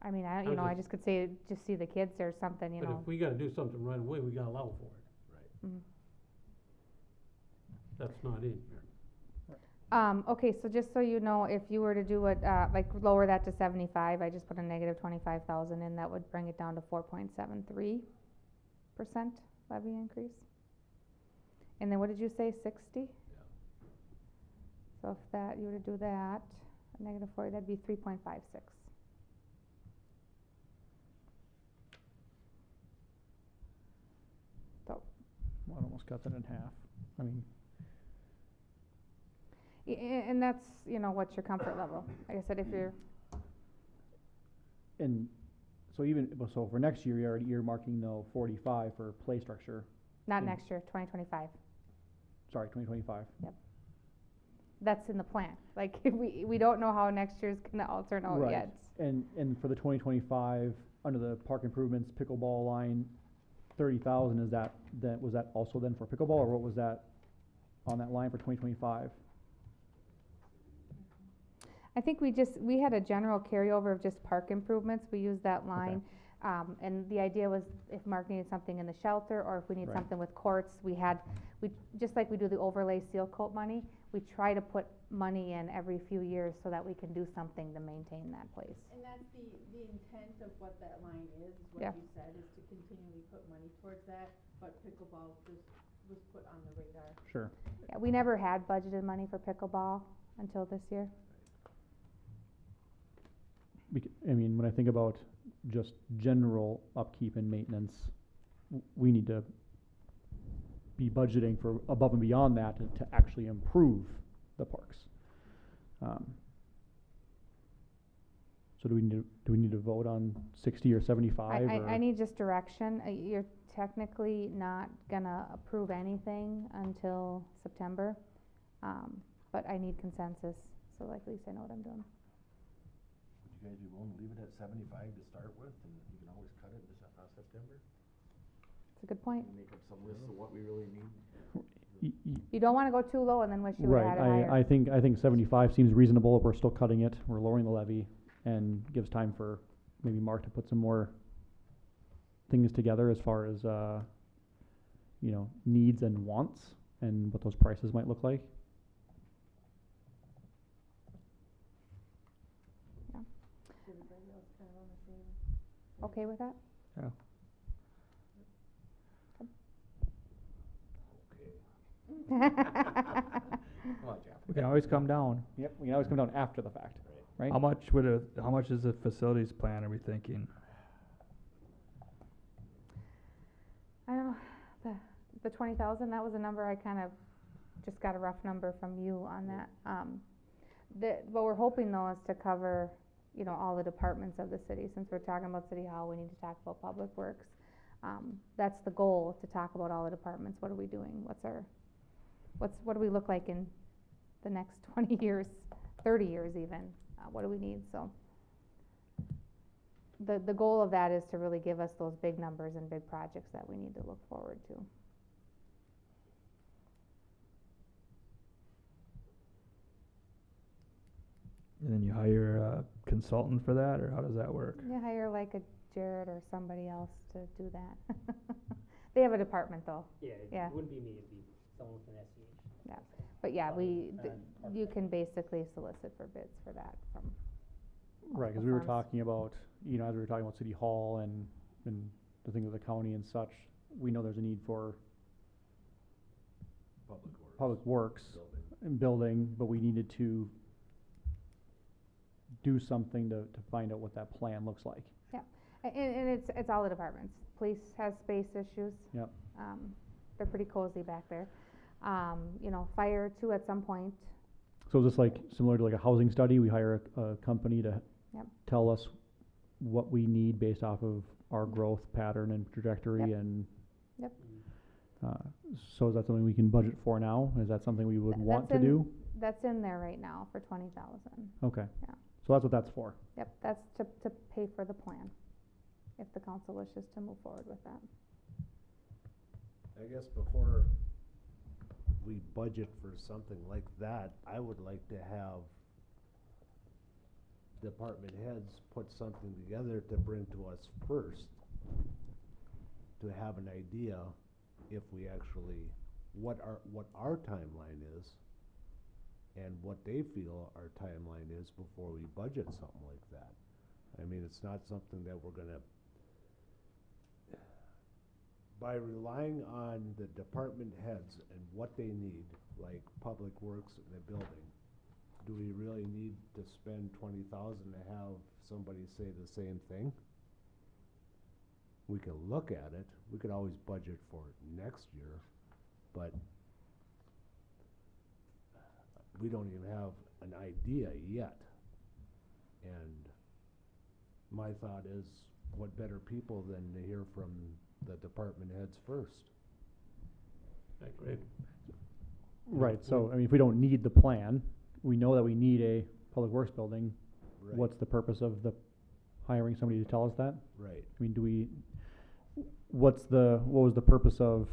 I mean, I'm I just- just could say, just see the kids or something, you but know. if we gotta do something right away, we gotta allow for it. Mhm. That's not in here. Okay, so just so you know, if you were to do it, like lower that to 75, I just put a negative 25,000 in, that would bring it down to 4.73% levy increase. And then what did you say, 60? So if that, you were to do that, a negative 40, that'd be 3.56. So, Well, I'd almost cut that in half. I mean, and that's, what's your comfort level? Like I said, if you're, and so for next year, you're already earmarking though 45 for play structure. not Mm. next year, 2025. Sorry, 2025. That's in the plan. Like, we don't know how next year's gonna all turn out Right. yet. And for the 2025, under the park improvements pickleball line, 30,000, was that also then for pickleball, or what was that on that line for 2025? I think we had a general carryover of just park improvements, we used that line. And the idea was if Mark needed something in the shelter, or if we need Right. something with courts, just like we do the overlay seal coat money, we try to put money in every few years so that we can do something to maintain that place. And that's the intent of what that line is Yeah. what you said, is to continually put money towards that, but pickleball just was put on the radar. Sure. Yeah, we never had budgeted money for pickleball until this year. I mean, when I think about just general upkeep and maintenance, we need to be budgeting for above and beyond that to actually improve the parks. So do we need to vote on 60 or 75 or? I need just direction. You're technically not gonna approve anything until September, but I need consensus, so like at least I know what I'm doing. Would you guys be willing to leave it at 75 to start with, and you can always cut it in September? It's a good point. Make up some list of what we really need. You don't wanna go too low and then wish you would've had it higher. Right, I think 75 seems reasonable. We're still cutting it, we're lowering the levy, and gives time for maybe Mark to put some more things together as far as, needs and wants, and what those prices might look like. Everybody else kind of on the same. Okay with that? Yeah. Come on, Jeff. We can always come down. Yep, we can always come down after the fact, right? How much is the facilities plan, are we thinking? I don't know, the 20,000, that was a number I kind of just got a rough number from you on that. What we're hoping though is to cover, all the departments of the city. Since we're talking about City Hall, we need to talk about Public Works. That's the goal, to talk about all the departments. What are we doing? What do we look like in the next 20 years, 30 years even? What do we need? So the goal of that is to really give us those big numbers and big projects that we need to look forward to. And then you hire a consultant for that, or how does that work? You hire like a Jared or somebody else to do that. They have a department though. Yeah, it wouldn't be me, it'd be someone with an SEH. Yeah. But yeah, Park you Rec. can basically solicit for bids for that from. Right, because we were talking about, as we were talking about City Hall and the thing with the county and such, we know there's a need for Public Works and building, but we needed to do something to find out what that plan looks like. Yeah, and it's all the departments. Police has space issues. Yep. They're pretty cozy back there. Fire too at some point. So is this like similar to like a housing study? We hire a company to Yep. tell us what we need based off of our growth pattern and trajectory Yep. and. Yep. So is that something we can budget for now? Is that something we would want to do? That's in there right now for 20,000. Okay. Yeah. So that's what that's for. Yep, that's to pay for the plan, if the council wishes to move forward with that. I guess before we budget for something like that, I would like to have department heads put something together to bring to us first, to have an idea if we actually, what our timeline is, and what they feel our timeline is before we budget something like that. I mean, it's not something that we're gonna, by relying on the department heads and what they need, like Public Works and the building, do we really need to spend 20,000 to have somebody say the same thing? We can look at it, we could always budget for it next year, but we don't even have an idea yet. And my thought is, what better people than to hear from the department heads first? Agree. Right, so, I mean, if we don't need the plan, we know that we need a Public Works building. Right. What's the purpose of the hiring somebody to tell us that? Right. I mean, what was the purpose of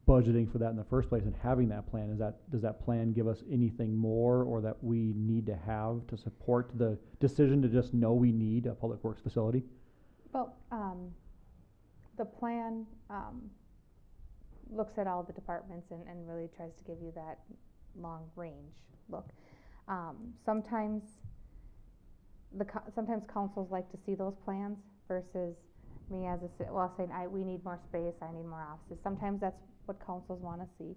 budgeting for that in the first place and having that plan? Does that plan give us anything more, or that we need to have to support the decision to just know we need a Public Works facility? Well, the plan, looks at all the departments and really tries to give you that long range look. Sometimes sometimes councils like to see those plans versus me as saying, we need more space, I need more offices. Sometimes that's what councils wanna see.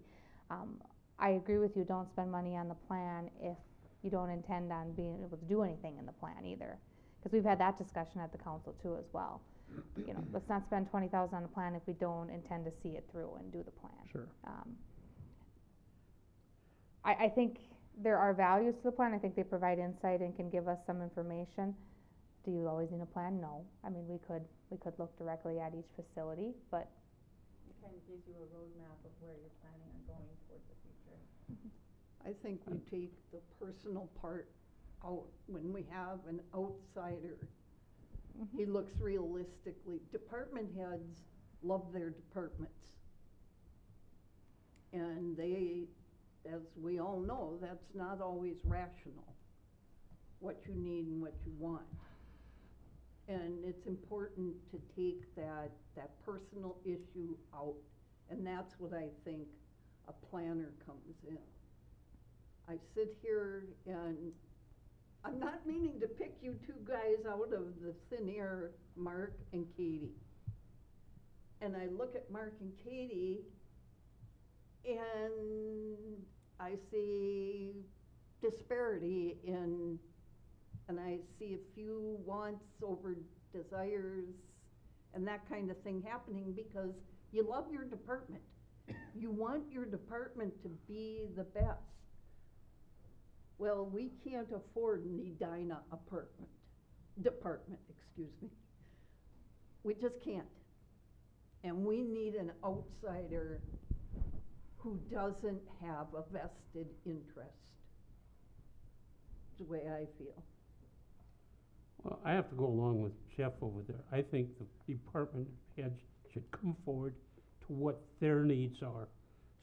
I agree with you, don't spend money on the plan if you don't intend on being able to do anything in the plan either. Cause we've had that discussion at the council too as well. You know, let's not spend 20,000 on a plan if we don't intend to see it through and do the plan. Sure. I think there are values to the plan. I think they provide insight and can give us some information. Do you always need a plan? No. I mean, we could look directly at each facility, but. It kind of gives you a roadmap of where you're planning on going towards the future. I think we take the personal part out when we have an outsider. He looks realistically. Department heads love their departments. And they, as we all know, that's not always rational, what you need and what you want. And it's important to take that personal issue out. And that's what I think a planner comes in. I sit here and I'm not meaning to pick you two guys out of the thin air, Mark and Katie. And I look at Mark and Katie and I see disparity in, and I see a few wants over desires and that kind of thing happening because you love your department. You want your department to be the best. Well, we can't afford an Edina department, excuse me. We just can't. And we need an outsider who doesn't have a vested interest. It's the way I feel. Well, I have to go along with Jeff over there. I think the department heads should come forward to what their needs are.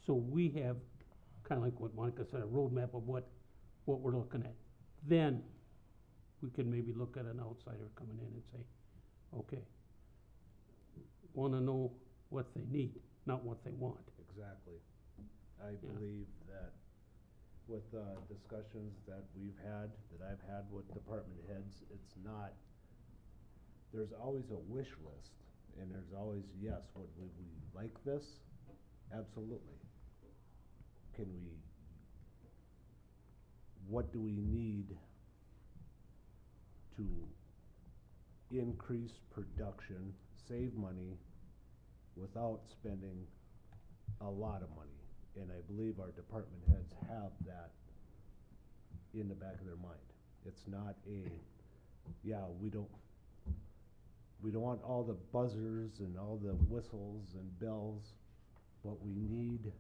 So we have, kind of like what Monica said, a roadmap of what we're looking at. Then we can maybe look at an outsider coming in and say, okay, want to know what they need, not what they want. Exactly. I believe that with discussions that I've had with department heads, it's not, there's always a wish list, and there's always, yes, would we like this? Absolutely. What do we need to increase production, save money, without spending a lot of money? And I believe our department heads have that in the back of their mind. It's not we don't want all the buzzers and all the whistles and bells, but we need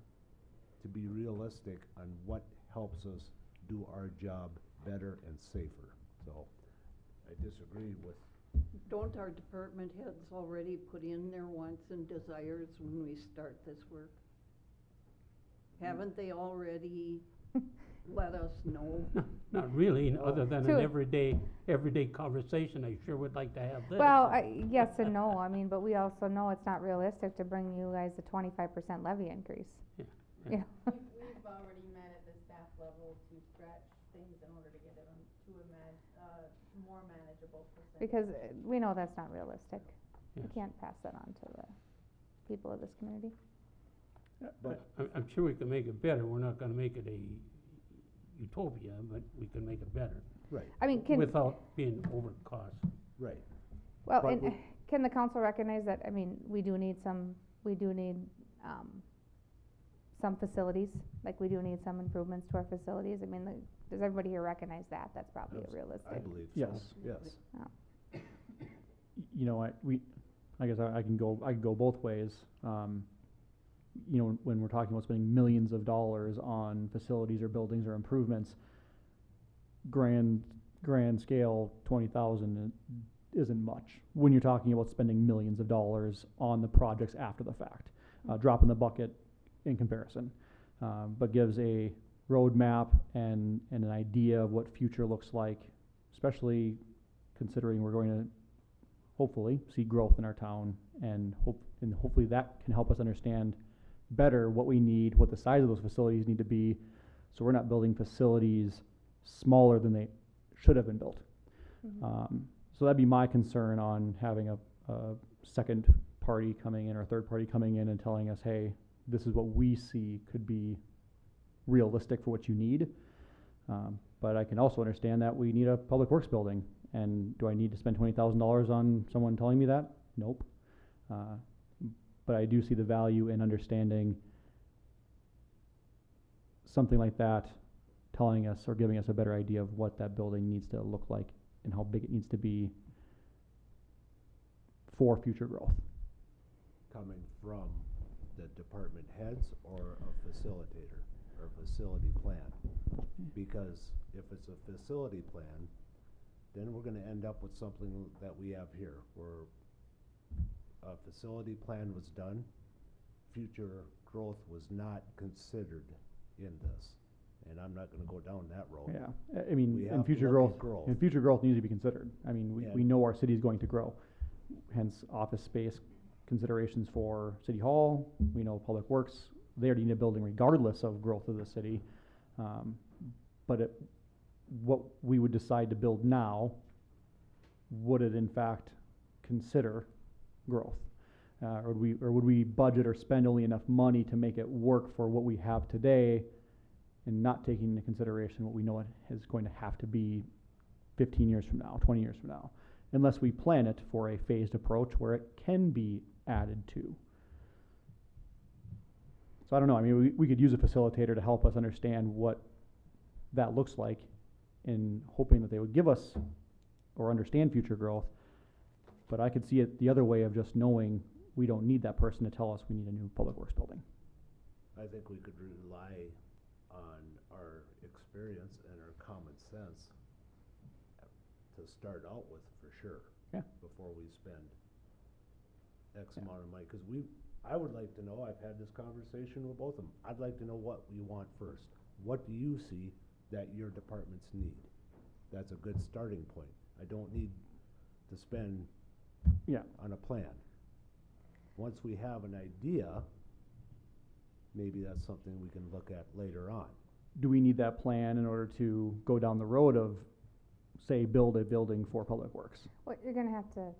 to be realistic on what helps us do our job better and safer. So I disagree with. Don't our department heads already put in their wants and desires when we start this work? Haven't they already let us know? Not really, other than an everyday conversation. I sure would like to have this. Well, yes and no. I mean, but we also know it's not realistic to bring you guys a 25% levy increase. Yeah. We've already met at the staff level to stretch things in order to get it to a more manageable percentage. Because we know that's not realistic. Yes. We can't pass that on to the people of this community. But I'm sure we can make it better. We're not gonna make it a utopia, but we can make it better. Right. I mean, without being over cost. Right. Well, But and can the council recognize that, I mean, we do need some facilities, like we do need some improvements to our facilities. I mean, does everybody here recognize that? That's probably realistic. I believe so. Yes. Yes. You know, I guess I can go both ways. You know, when we're talking about spending millions of dollars on facilities or buildings or improvements, grand scale, 20,000 isn't much. When you're talking about spending millions of dollars on the projects after the fact, drop in the bucket in comparison, but gives a roadmap and an idea of what future looks like, especially considering we're going to hopefully see growth in our town, and hopefully that can help us understand better what we need, what the size of those facilities need to be, so we're not building facilities smaller than they should have been built. So that'd be my concern on having a second party coming in or third party coming in and telling us, hey, this is what we see could be realistic for what you need. But I can also understand that we need a public works building, and do I need to spend $20,000 on someone telling me that? Nope. But I do see the value in understanding something like that, telling us or giving us a better idea of what that building needs to look like and how big it needs to be for future growth. Coming from the department heads or a facilitator or facility plan? Because if it's a facility plan, then we're gonna end up with something that we have here, where a facility plan was done, future growth was not considered in this. And I'm not gonna go down that road. Yeah, I mean, We and have to future look growth, at and future growth needs to be considered. I mean, we And- know our city's going to grow, hence office space considerations for city hall. We know public works, they already need a building regardless of growth of the city. But what we would decide to build now, would it in fact consider growth? Or would we budget or spend only enough money to make it work for what we have today, and not taking into consideration what we know it is going to have to be 15 years from now, 20 years from now, unless we plan it for a phased approach where it can be added to. So I don't know, I mean, we could use a facilitator to help us understand what that looks like, in hoping that they would give us or understand future growth. But I could see it the other way of just knowing we don't need that person to tell us we need a new public works building. I think we could rely on our experience and our common sense to start out with, for sure. Yeah. Before we spend X amount of money, cause I would like to know, I've had this conversation with both of them, I'd like to know what we want first. What do you see that your departments need? That's a good starting point. I don't need to spend on a plan. Once we have an idea, maybe that's something we can look at later on. Do we need that plan in order to go down the road of, say, build a building for public works? Well, you're gonna have to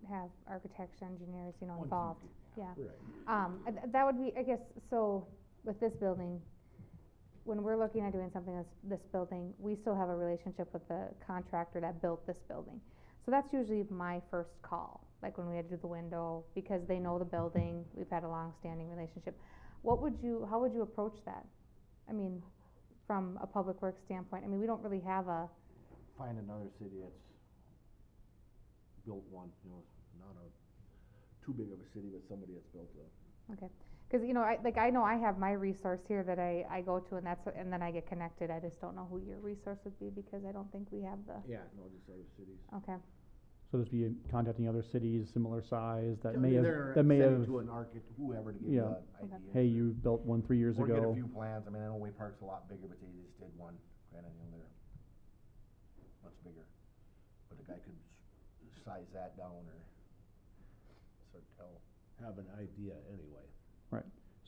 have architects, engineers, involved, yeah. Right. That would be, I guess, so with this building, when we're looking at doing something this building, we still have a relationship with the contractor that built this building. So that's usually my first call, like when we had to do the window, because they know the building, we've had a long-standing relationship. How would you approach that? I mean, from a public works standpoint, I mean, we don't really have a, Find another city that's built one, not too big of a city, but somebody that's built a. okay. Cause I know I have my resource here that I go to, and then I get connected. I just don't know who your resource would be, because I don't think we have the, Yeah, no, just other cities. okay. So just be contacting other cities similar size that I may mean, have, they're that may sending have, to an architect, whoever, to give Yeah. you Okay. ideas. hey, you built one 3 years Or get a ago. few plans. I mean, I know Way Park's a lot bigger, but they just did one, granted, they're much bigger. But a guy could size that down or sort of tell. Have an idea anyway.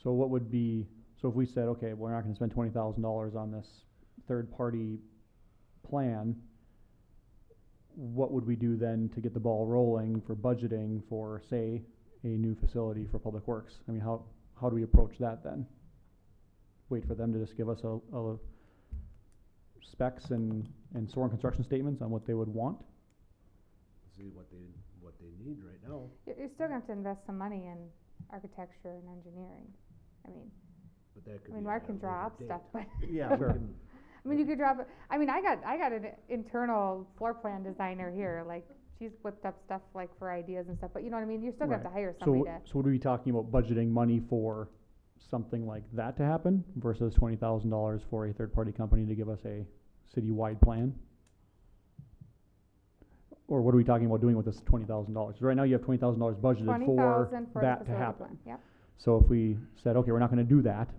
So what would be, so if we said, okay, we're not gonna spend $20,000 on this third-party plan, what would we do then to get the ball rolling for budgeting for, say, a new facility for public works? I mean, how do we approach that then? Wait for them to just give us a specs and SOAR construction statements on what they would want? See what they need right now. You're still gonna have to invest some money in architecture and engineering. But that could I mean, be Mark at can a draw later up date. stuff, but, Yeah, we Sure. can, I mean, you could draw up, I mean, I got an internal floor plan designer here, like, she's whipped up stuff like for ideas and stuff, but you know what I mean? You're still gonna have to hire somebody to. So would we be talking about budgeting money for something like that to happen versus $20,000 for a third-party company to give us a city-wide plan? Or what are we talking about doing with this $20,000? Right now you have $20,000 budgeted for 20,000 for the that to facility happen. plan, yep. So if we said, okay, we're not gonna do that,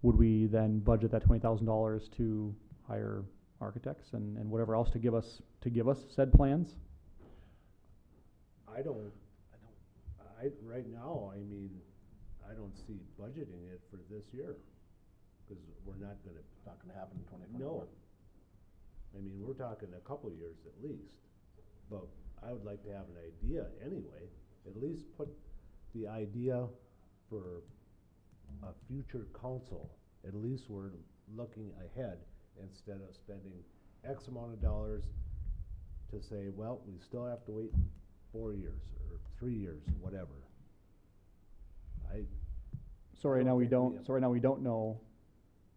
would we then budget that $20,000 to hire architects and whatever else to give us said plans? Right now, I mean, I don't see budgeting it for this year, cause we're not gonna, it's not gonna happen in 2024. no. I mean, we're talking a couple years at least, but I would like to have an idea anyway, at least put the idea for a future council. At least we're looking ahead instead of spending X amount of dollars to say, well, we still have to wait 4 years or 3 years, whatever. So right don't now we think we don't, have- so right now we don't know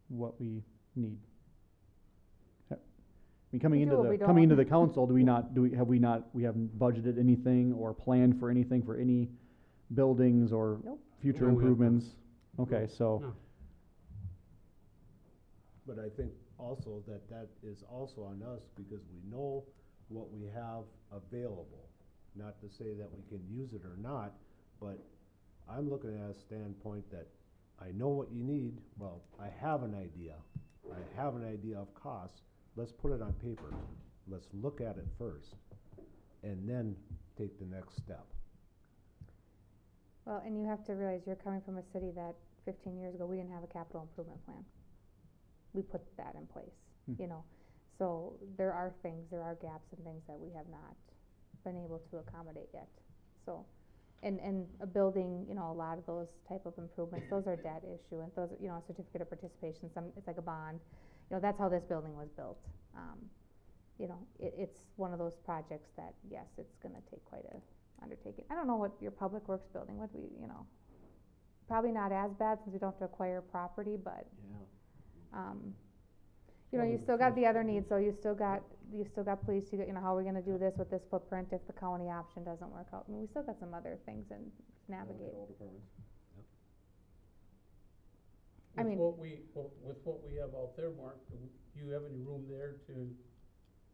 what we need. I mean, coming We into do, the, we coming into don't. the council, do we not, we haven't budgeted anything or planned for anything for any buildings or Nope. future No, we have not. improvements? Okay, so, No. But I think also that is also on us because we know what we have available. Not to say that we can use it or not, but I'm looking at a standpoint that I know what you need, well, I have an idea. I have an idea of costs, let's put it on paper. Let's look at it first, and then take the next step. Well, and you have to realize you're coming from a city that 15 years ago, we didn't have a capital improvement plan. We put that in place, you know. So there are gaps and things that we have not been able to accommodate yet. So, and a building, you know, a lot of those type of improvements, those are debt issue, and those, you know, a certificate of participation, it's like a bond. You know, that's how this building was built. You know, it's one of those projects that, yes, it's gonna take quite a undertaking. I don't know what your public works building would be, you know, probably not as bad since we don't have to acquire property, but, you know, you still got the other needs, so you still got police, you got, you know, how are we gonna do this with this footprint if the county option doesn't work out? I mean, we still got some other things to navigate. I mean- With what we have out there, Mark, do you have any room there to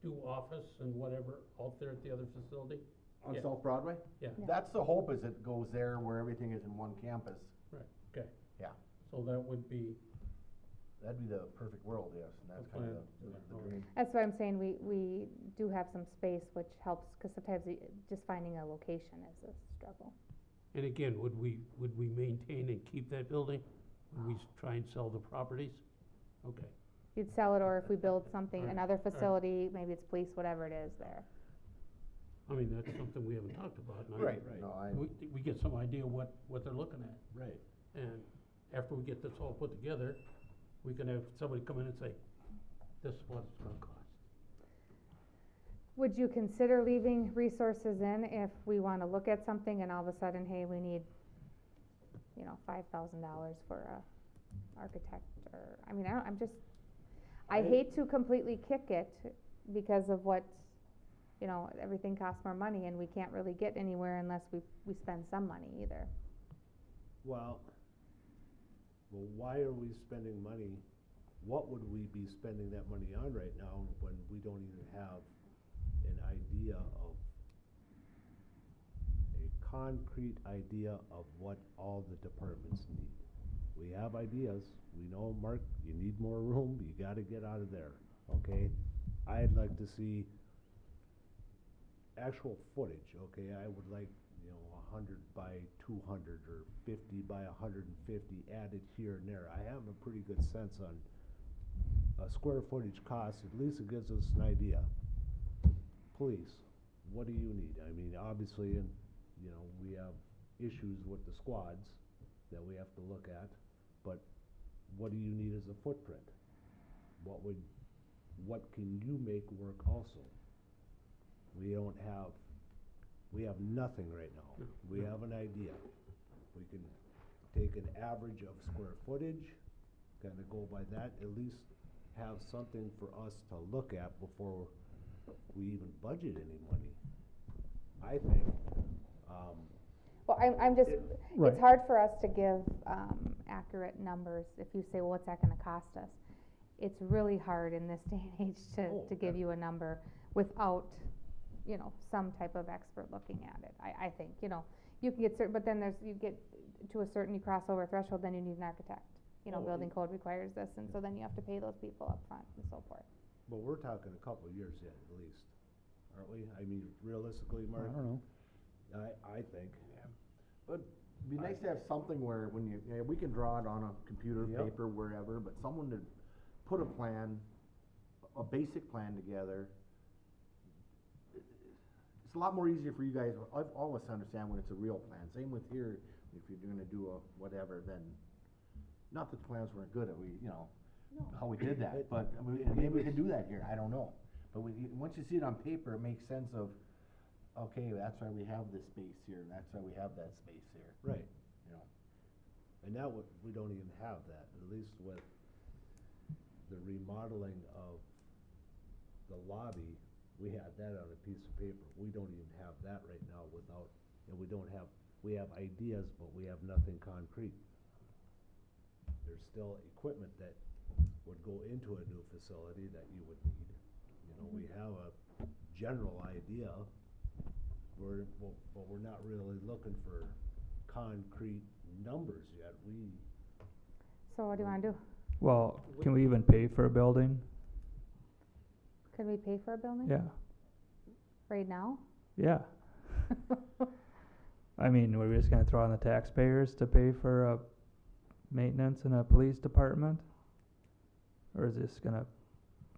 do office and whatever out there at the other facility? On Yeah. South Broadway? Yeah. Yeah. That's the hope, is it goes there where everything is in one campus. Right, okay. Yeah. So that would be, That'd be the perfect world, yes, and that's kind of the dream. That's why I'm saying we do have some space, which helps, cause sometimes just finding a location is a struggle. and again, would we maintain and keep that building? Would we try and sell the properties? Okay. You'd sell it, or if we build something, Alright, another alright. facility, maybe it's police, whatever it is there. I mean, that's something we haven't talked about. and I- Right, no, We get some idea what they're looking at. Right. And after we get this all put together, we can have somebody come in and say, this is what it's gonna cost. Would you consider leaving resources in if we wanna look at something and all of a sudden, hey, we need, you know, $5,000 for a architect, or, I mean, I hate to completely kick it because of what, you know, everything costs more money and we can't really get anywhere unless we spend some money either. Well, why are we spending money? What would we be spending that money on right now when we don't even have an idea of, a concrete idea of what all the departments need? We have ideas. We know, Mark, you need more room, you gotta get out of there, okay? I'd like to see actual footage, okay? I would like, you know, 100 by 200 or 50 by 150 added here and there. I have a pretty good sense on square footage costs. At least it gives us an idea. Police, what do you need? I mean, obviously, and, you know, we have issues with the squads that we have to look at, but what do you need as a footprint? What can you make work also? We have nothing right now. We have an idea. We can take an average of square footage, kinda go by that, at least have something for us to look at before we even budget any money, I think. Well, I'm just, Right. it's hard for us to give, accurate numbers if you say, well, what's that gonna cost us? It's really hard in this day and age to give you a number without, you know, some type of expert looking at it, I think, you know. You can get certain, but then you get to a certain, you cross over a threshold, then you need an architect. You know, Oh, building code requires this, and so then you have to pay those people up front and so forth. But we're talking a couple of years yet, at least, aren't we? I mean, realistically, I Mark, don't know. I think. But it'd be nice to have something where when we can draw it on a computer, Yep. paper, wherever, but someone to put a plan, a basic plan together. It's a lot more easier for you guys, I've always understand when it's a real plan, same with here, if you're gonna do a whatever, then, not that the plans weren't good, how we did that, but, I mean, and maybe we can do that here, I don't know. But once you see it on paper, it makes sense of, okay, that's why we have this space here, that's why we have that space here, Right, you know. and now we don't even have that, at least with the remodeling of the lobby, we had that on a piece of paper. We don't even have that right now without, and we have ideas, but we have nothing concrete. There's still equipment that would go into a new facility that you would need. You know, we have a general idea, but we're not really looking for concrete numbers yet. So what do you wanna do? Well, can we even pay for a building? Could we pay for a building? Yeah, Right now? yeah. I mean, we're just gonna throw on the taxpayers to pay for a maintenance in a police department? Or is this gonna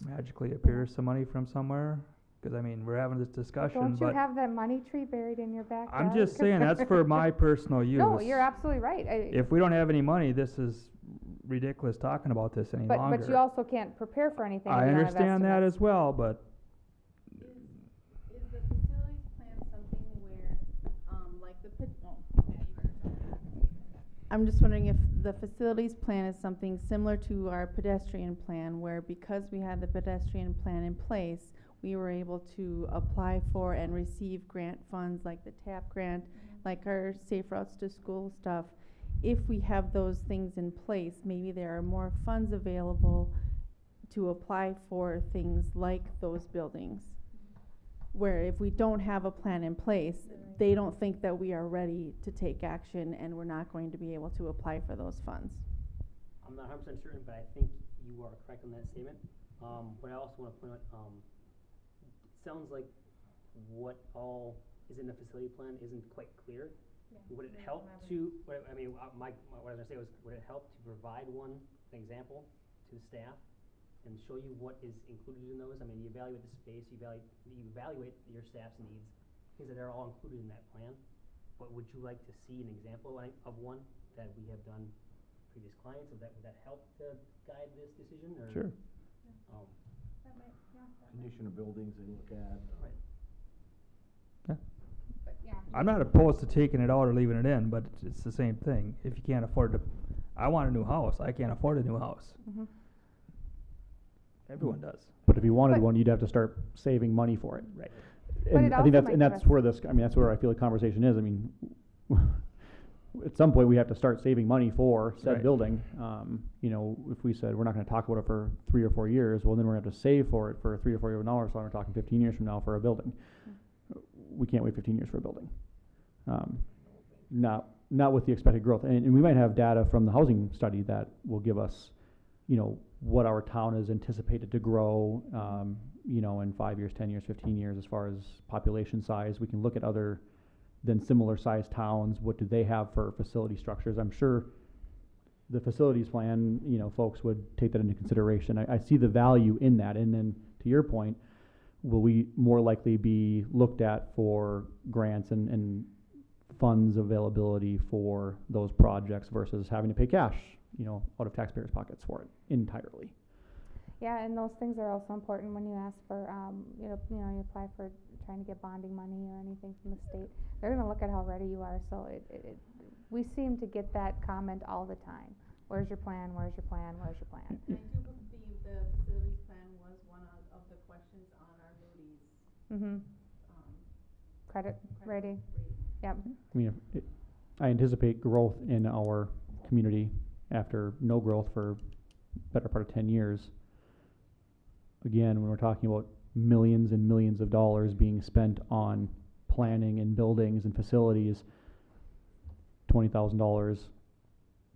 magically appear some money from somewhere? Cause I mean, we're having this discussion, Don't you but have that money tree buried in your backyard? I'm just saying, that's for my personal use. No, you're absolutely right. If we don't have any money, this is ridiculous talking about this any longer. But you also can't prepare for anything if I you don't have understand that estimates. as well, but Is the facilities plan something where, like the I'm just wondering if the facilities plan is something similar to our pedestrian plan, where because we had the pedestrian plan in place, we were able to apply for and receive grant funds like the TAP grant, like our Safe Routes to School stuff. If we have those things in place, maybe there are more funds available to apply for things like those buildings. Where if we don't have a plan in place, they don't think that we are ready to take action and we're not going to be able to apply for those funds. I'm not 100% certain, but I think you are correct on that statement. But I also want to point out, it sounds like what all is in the facility plan isn't quite clear. Would it help to, what I was gonna say was, would it help to provide an example to staff and show you what is included in those? I mean, you evaluate the space, you evaluate your staff's needs, things that are all included in that plan. But would you like to see an example of one that we have done previous clients? Would that help to guide this decision, or? sure. Condition of buildings they look at. Right. But yeah. I'm not opposed to taking it out or leaving it in, but it's the same thing. If you can't afford to, I want a new house, I can't afford a new house. Mhm. Everyone does. But if you wanted But- one, you'd have to start saving money for it. Right. And it I think also might give that's us- where this, I mean, that's where I feel the conversation is. I mean, at some point, we have to start saving money for said Right. building. You know, if we said we're not gonna talk about it for 3 or 4 years, well, then we're gonna have to save for it for 3 or 4 years now, so we're talking 15 years from now for a building. We can't wait 15 years for a building. Not with the expected growth. And we might have data from the housing study that will give us, you know, what our town is anticipated to grow, you know, in 5 years, 10 years, 15 years, as far as population size. We can look at other than similar sized towns. What do they have for facility structures? I'm sure the facilities plan, you know, folks would take that into consideration. I see the value in that. And then to your point, will we more likely be looked at for grants and funds availability for those projects versus having to pay cash, you know, out of taxpayers' pockets for it entirely? Yeah, and those things are also important when you ask for, you know, you apply for trying to get bonding money or anything from the state. They're gonna look at how ready you are, so we seem to get that comment all the time. Where's your plan, where's your plan, where's your plan? And I do believe the facilities plan was one of the questions on our Moody's, Mm-hmm, credit rating, yep. I mean, I anticipate growth in our community after no growth for better part of 10 years. Again, when we're talking about millions and millions of dollars being spent on planning and buildings and facilities, $20,000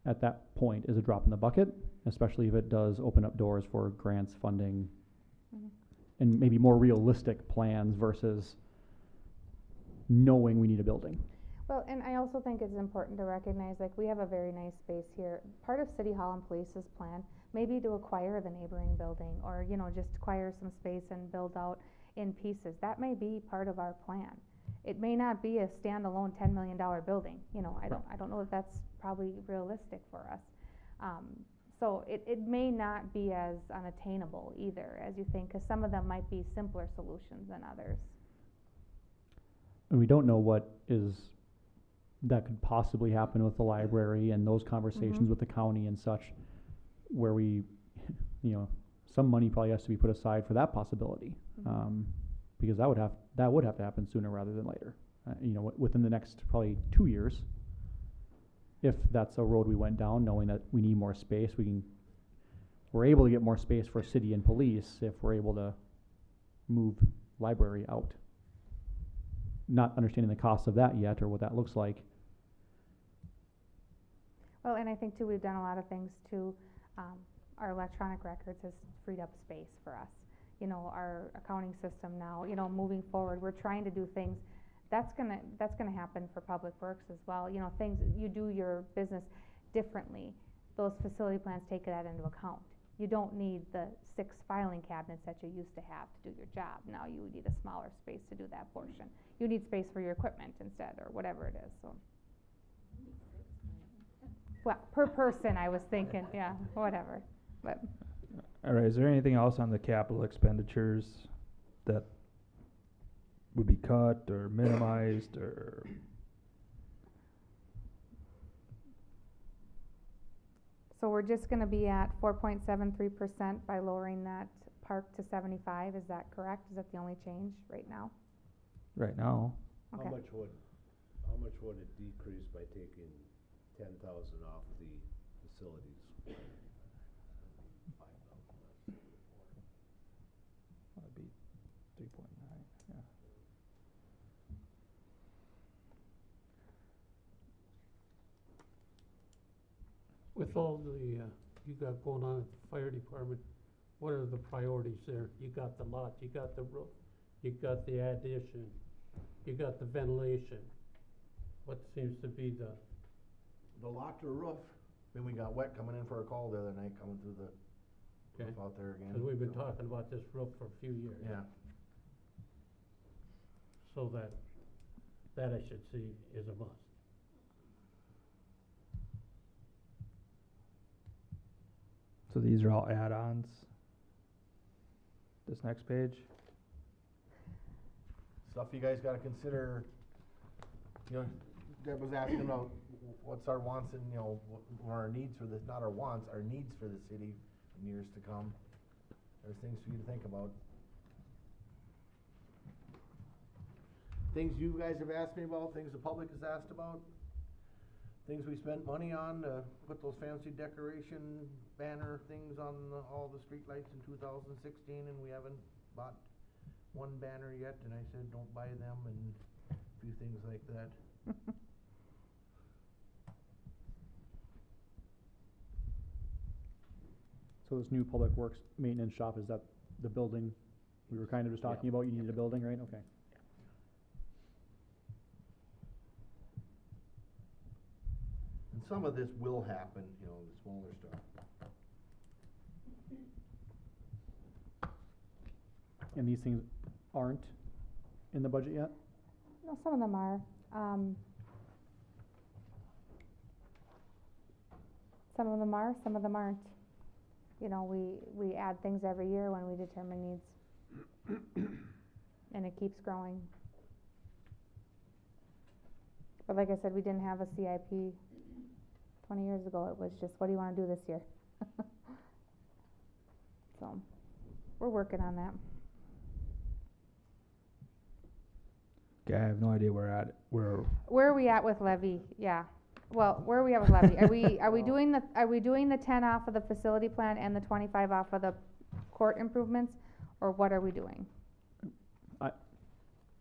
at that point is a drop in the bucket, especially if it does open up doors for grants, funding, and maybe more realistic plans versus knowing we need a building. Well, and I also think it's important to recognize, like, we have a very nice space here. Part of City Hall and Police's plan may be to acquire the neighboring building, or, you know, just acquire some space and build out in pieces. That may be part of our plan. It may not be a standalone $10 million building, you know, I don't know if that's probably realistic for us. So it may not be as unattainable either as you think, cause some of them might be simpler solutions than others. And we don't know what that could possibly happen with the library and those conversations Mhm. with the county and such, where we, some money probably has to be put aside for that possibility. Mhm. Because that would have to happen sooner rather than later, within the next probably 2 years. If that's a road we went down, knowing that we need more space, we're able to get more space for city and police if we're able to move library out. Not understanding the cost of that yet or what that looks like. Well, and I think too, we've done a lot of things to, our electronic records has freed up space for us. Our accounting system now, moving forward, we're trying to do things, that's gonna happen for public works as well, things, you do your business differently. Those facility plans take that into account. You don't need the 6 filing cabinets that you used to have to do your job. Now you need a smaller space to do that portion. You need space for your equipment instead, or whatever it is, so. Well, per person, I was thinking, yeah, whatever, but. Alright, is there anything else on the capital expenditures that would be cut or minimized or? So we're just gonna be at 4.73% by lowering that park to 75, is that correct? Is that the only change right now? Right now, Okay. How much would it decrease by taking 10,000 off the facilities? that'd be 3.9, yeah. With all the, you got going on at the fire department, what are the priorities there? You got the lot, you got the roof, you got the addition, you got the ventilation. What seems to be the, The lot or roof, then we got wet coming in for a call the other night, coming through the okay, roof out there again. cause we've been so. talking about this roof for a few years. Yeah, So that I should see is a must. So these are all add-ons? This next page? stuff you guys gotta consider, Deb was asking about what's our wants and, what are our needs for this, not our wants, our needs for the city in years to come. There's things for you to think about. Things you guys have asked me about, things the public has asked about, things we spent money on to put those fancy decoration banner things on all the streetlights in 2016, and we haven't bought one banner yet, and I said, don't buy them, and a few things like that. So this new public works maintenance shop, is that the building we were kind of just talking about? You needed a building, right? Okay. And some of this will happen, the smaller stuff. And these things aren't in the budget yet? No, some of them are, some of them are, some of them aren't. We add things every year when we determine needs. And it keeps growing. But like I said, we didn't have a CIP 20 years ago. It was just, what do you wanna do this year? So, we're working on that. Okay, I have no idea where Where are we at with levy? Yeah. Well, where are we at with levy? Are we doing the 10 off of the facility plan and the 25 off of the court improvements? Or what are we doing?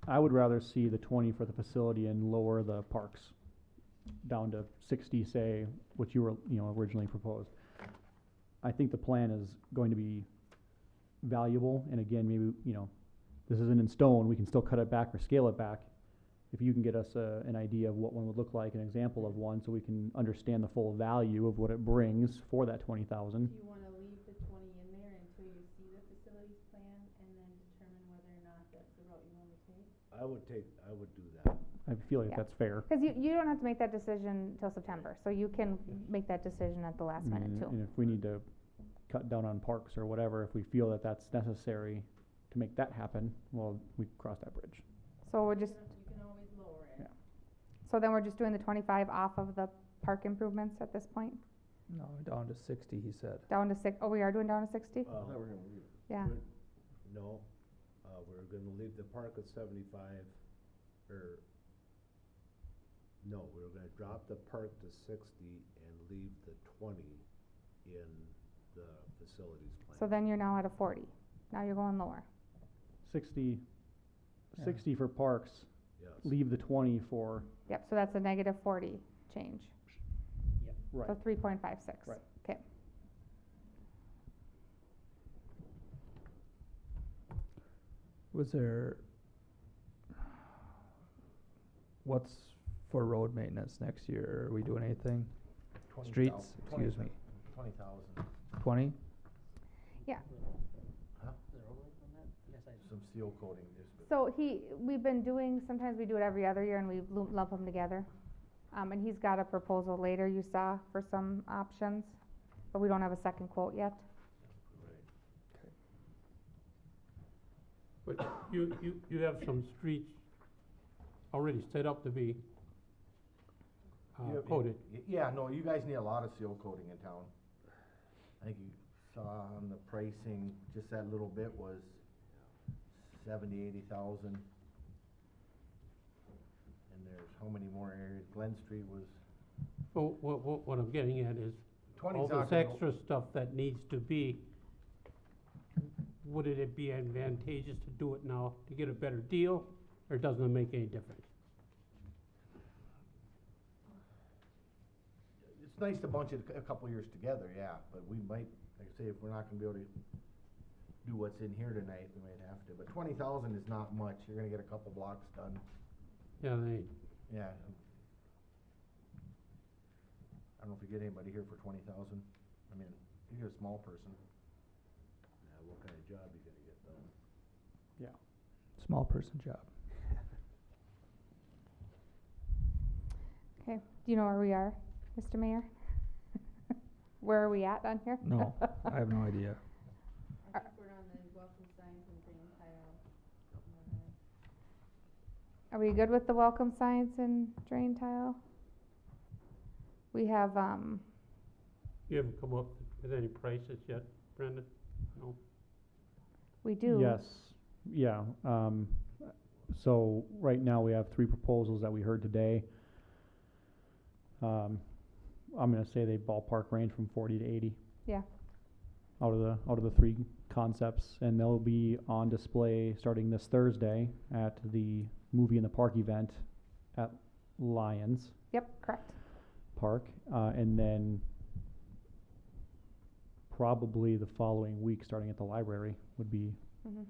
I would rather see the 20 for the facility and lower the parks down to 60, say, what you were, originally proposed. I think the plan is going to be valuable, and again, maybe, this isn't in stone, we can still cut it back or scale it back. If you can get us an idea of what one would look like, an example of one, so we can understand the full value of what it brings for that 20,000. Do you wanna leave the 20 in there until you see the facilities plan and then determine whether or not that's the route you wanna take? I would do that. I feel like Yeah. that's fair. Cause you don't have to make that decision till September, so you can make that decision at the last minute too. And if we need to cut down on parks or whatever, if we feel that that's necessary to make that happen, well, we cross that bridge. So we're just, You can always lower it. Yeah. so then we're just doing the 25 off of the park improvements at this point? No, down to 60, he said. Down to oh, we are doing down to 60? Well, Yeah, no, we're gonna leave the park at 75, or, no, we're gonna drop the park to 60 and leave the 20 in the facilities plan. so then you're now at a 40, now you're going lower. 60, Yeah. 60 for parks, Yes. leave the 20 for, Yep, so that's a negative 40 change, right. so 3.56. Right. Okay, Was there, what's for road maintenance next year? Are we doing anything? Streets, excuse me. 20,000, 20? yeah, huh? Is there overlay on that? Yes, I. Some seal coating, just. so we've been doing, sometimes we do it every other year and we lump them together. And he's got a proposal later you saw for some options, but we don't have a second quote yet. Right. But you have some streets already set up to be Yeah, coated. Yeah, no, you guys need a lot of seal coating in town. I think you saw on the pricing, just that little bit was 70,000-80,000. And there's how many more areas? Glen Street was, Well, what I'm getting at is, 20's all not this gonna. extra stuff that needs to be, would it be advantageous to do it now to get a better deal, or doesn't it make any difference? It's nice to bunch it a couple years together, yeah, but we might, like I say, if we're not gonna be able to do what's in here tonight, we might have to, but 20,000 is not much, you're gonna get a couple blocks done, Yeah, they, yeah. I don't know if you get anybody here for 20,000, I mean, you get a small person. Yeah, what kind of job you gonna get done? Small person job. Okay, do you know where we are, Mr. Mayor? Where are we at on here? No, I have no idea. I think we're on the welcome signs and green tile. Are we good with the welcome signs and drain tile? We have, you haven't come up with any prices yet, Brenda? No? we do. Yes, yeah, so right now we have 3 proposals that we heard today. I'm gonna say they ballpark range from 40 to 80. Yeah. Out of the 3 concepts, and they'll be on display starting this Thursday at the Movie in the Park event at Lions Yep, correct. Park, and then probably the following week, starting at the library, would be Mhm.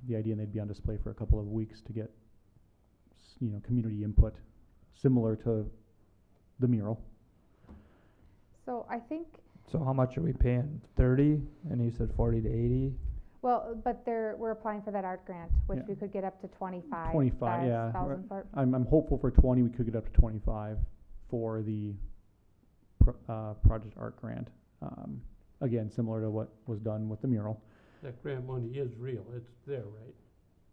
the idea, and they'd be on display for a couple of weeks to get, community input, similar to the mural. So I think, So how much are we paying? 30? And you said 40 to 80? well, but we're applying for that art grant, which Yeah. we could get up to 25, yeah. thousand for. I'm hopeful for 20, we could get up to 25 for the Project Art Grant. Again, similar to what was done with the mural. That grant money is real, it's there, right?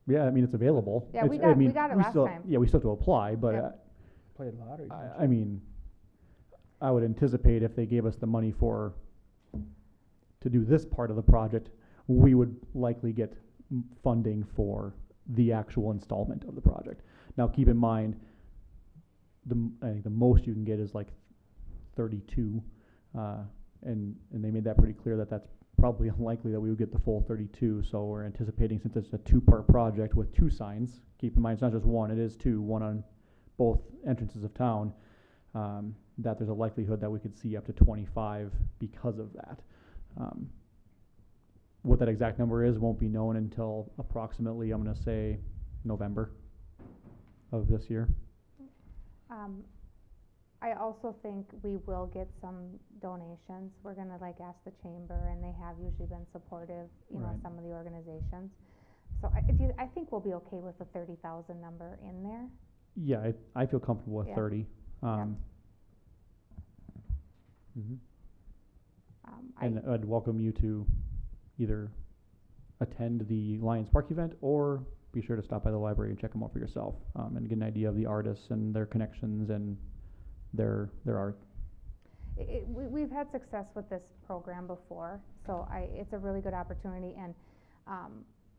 Yeah, I mean, it's available. Yeah, we It's- I got- we mean, got it last still- time. Yeah, we still have to apply, but Yeah. Played lottery, didn't I mean, I would anticipate if they gave us the money to do this part of the project, we would likely get funding for the actual installment of the project. Now, keep in mind, I think the most you can get is like 32, and they made that pretty clear that that's probably unlikely that we would get the full 32, so we're anticipating, since it's a 2-part project with 2 signs, keep in mind, it's not just one, it is 2, one on both entrances of town, that there's a likelihood that we could see up to 25 because of that. What that exact number is won't be known until approximately, I'm gonna say, November of this year. I also think we will get some donations. We're gonna ask the chamber, and they have usually been supportive, Right. some of the organizations. So I think we'll be okay with the 30,000 number in there. Yeah, I feel comfortable with Yeah. 30. Mhm. And I'd welcome you to either attend the Lions Park event or be sure to stop by the library and check them out for yourself, and get an idea of the artists and their connections and their art. We've had success with this program before, so it's a really good opportunity, and,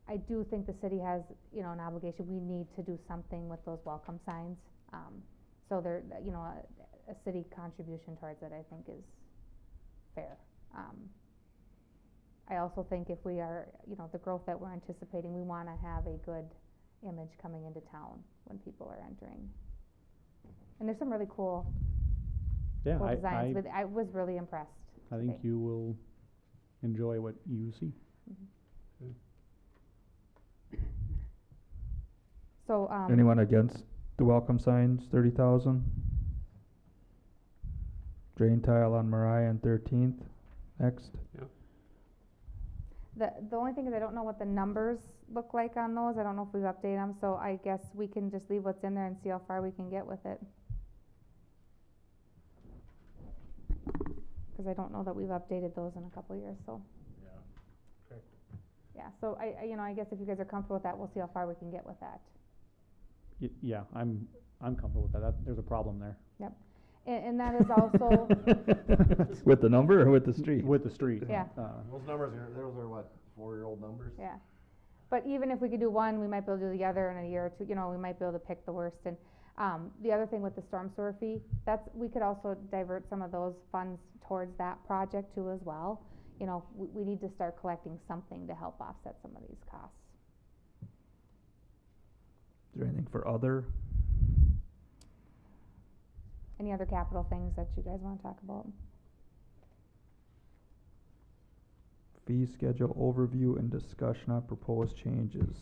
I do think the city has, you know, an obligation, we need to do something with those welcome signs. So there, you know, a city contribution towards it, I think is fair. I also think if we are, you know, the growth that we're anticipating, we wanna have a good image coming into town when people are entering. And there's some really cool Yeah, designs, but I was really impressed I think today. you will enjoy what you see. So, Anyone against the welcome signs, 30,000? Drain tile on Mariah and 13th, next. the only thing is I don't know what the numbers look like on those, I don't know if we've updated them, so I guess we can just leave what's in there and see how far we can get with it. Cause I don't know that we've updated those in a couple of years, so. Yeah, correct. Yeah, so you know, I guess if you guys are comfortable with that, we'll see how far we can get with that. Yeah, I'm comfortable with that. There's a problem there. And that is also, With the number or with the street? With the street. Yeah. Those numbers those are what, 4-year-old numbers? yeah. But even if we could do one, we might be able to do the other in a year or two, you know, we might be able to pick the worst. And, the other thing with the storm sewer fee, we could also divert some of those funds towards that project too as well. You know, we need to start collecting something to help offset some of these costs. Is there anything for other? Any other capital things that you guys wanna talk about? Fee schedule overview and discussion on proposed changes.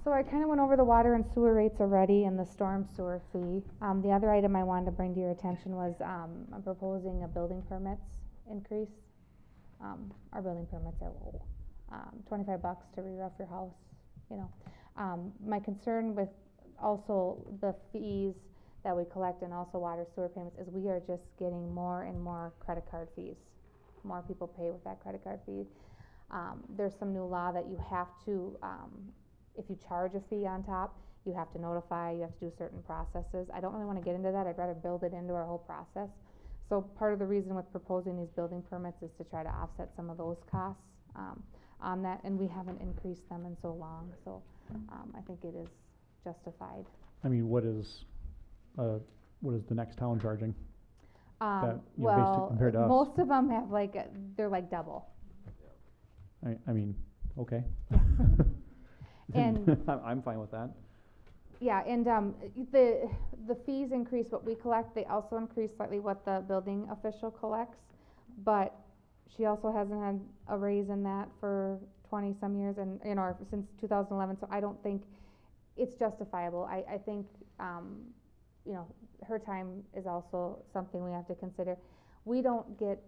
So I kinda went over the water and sewer rates already and the storm sewer fee. The other item I wanted to bring to your attention was, I'm proposing a building permits increase. Our building permits are low, $25 to re-roof your house, you know. My concern with also the fees that we collect and also water sewer payments is we are just getting more and more credit card fees. More people pay with that credit card fee. There's some new law that you have to, if you charge a fee on top, you have to notify, you have to do certain processes. I don't really wanna get into that, I'd rather build it into our whole process. So part of the reason with proposing these building permits is to try to offset some of those costs, on that, and we haven't increased them in so long, so, I think it is justified. I mean, what is the next town charging? That, you know, based Well, compared to us? most of them have they're like double. I mean, okay. And- I'm fine with that. Yeah, and, the fees increase what we collect, they also increase slightly what the building official collects, but she also hasn't had a raise in that for 20-some years, and, you know, since 2011, so I don't think it's justifiable. I think, you know, her time is also something we have to consider. We don't get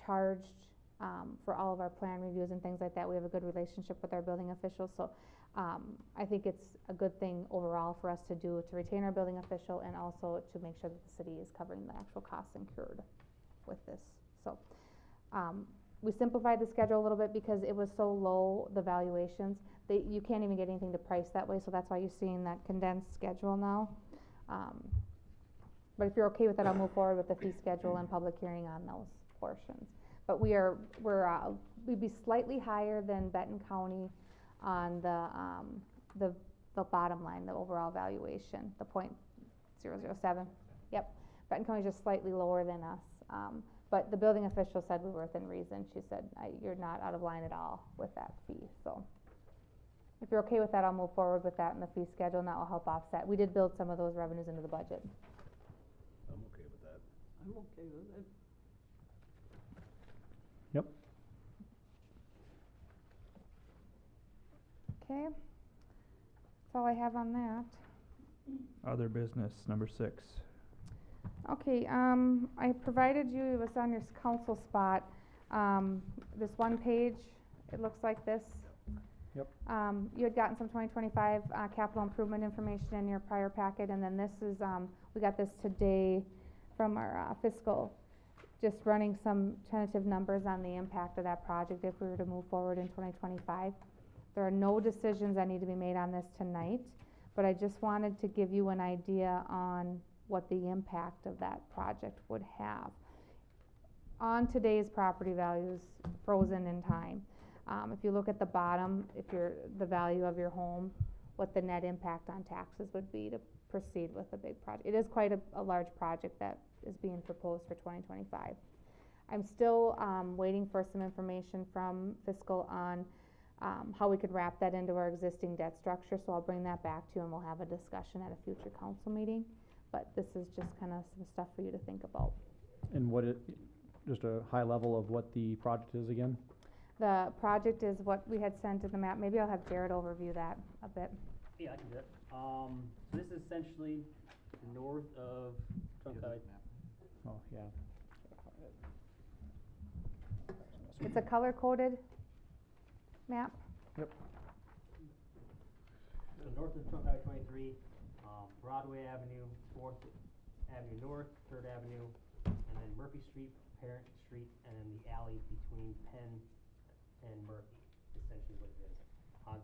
charged, for all of our plan reviews and things like that. We have a good relationship with our building officials, so, I think it's a good thing overall for us to do, to retain our building official and also to make sure that the city is covering the actual costs incurred with this, so. We simplified the schedule a little bit because it was so low, the valuations, you can't even get anything to price that way, so that's why you're seeing that condensed schedule now. But if you're okay with that, I'll move forward with the fee schedule and public hearing on those portions. But we'd be slightly higher than Benton County on the bottom line, the overall valuation, the .007. Yep, Benton County's just slightly lower than us. But the building official said we were within reason. She said, you're not out of line at all with that fee, so. If you're okay with that, I'll move forward with that in the fee schedule, and that will help offset. We did build some of those revenues into the budget. I'm okay with that. I'm okay with it. Yep. Okay, that's all I have on that. Other business, number 6. Okay, I provided you, it was on your council spot, this one page, it looks like this. Yep. You had gotten some 2025 capital improvement information in your prior packet, and then this is, we got this today from our fiscal, just running some tentative numbers on the impact of that project if we were to move forward in 2025. There are no decisions that need to be made on this tonight, but I just wanted to give you an idea on what the impact of that project would have. On today's property values, frozen in time, if you look at the bottom, the value of your home, what the net impact on taxes would be to proceed with a big project. It is quite a large project that is being proposed for 2025. I'm still waiting for some information from fiscal on how we could wrap that into our existing debt structure, so I'll bring that back to you and we'll have a discussion at a future council meeting. But this is just kind of some stuff for you to think about. And just a high level of what the project is again? The project is what we had sent in the map. Maybe I'll have Jared overview that a bit. Yeah, I can do that. So this is essentially north of Trunk. Oh, yeah. It's a color-coded map. Yep. So north of Trunk Highway 23, Broadway Avenue, 4th Avenue North, 3rd Avenue, and then Murphy Street, Parent Street, and then the alley between Penn and Murphy, essentially what it is.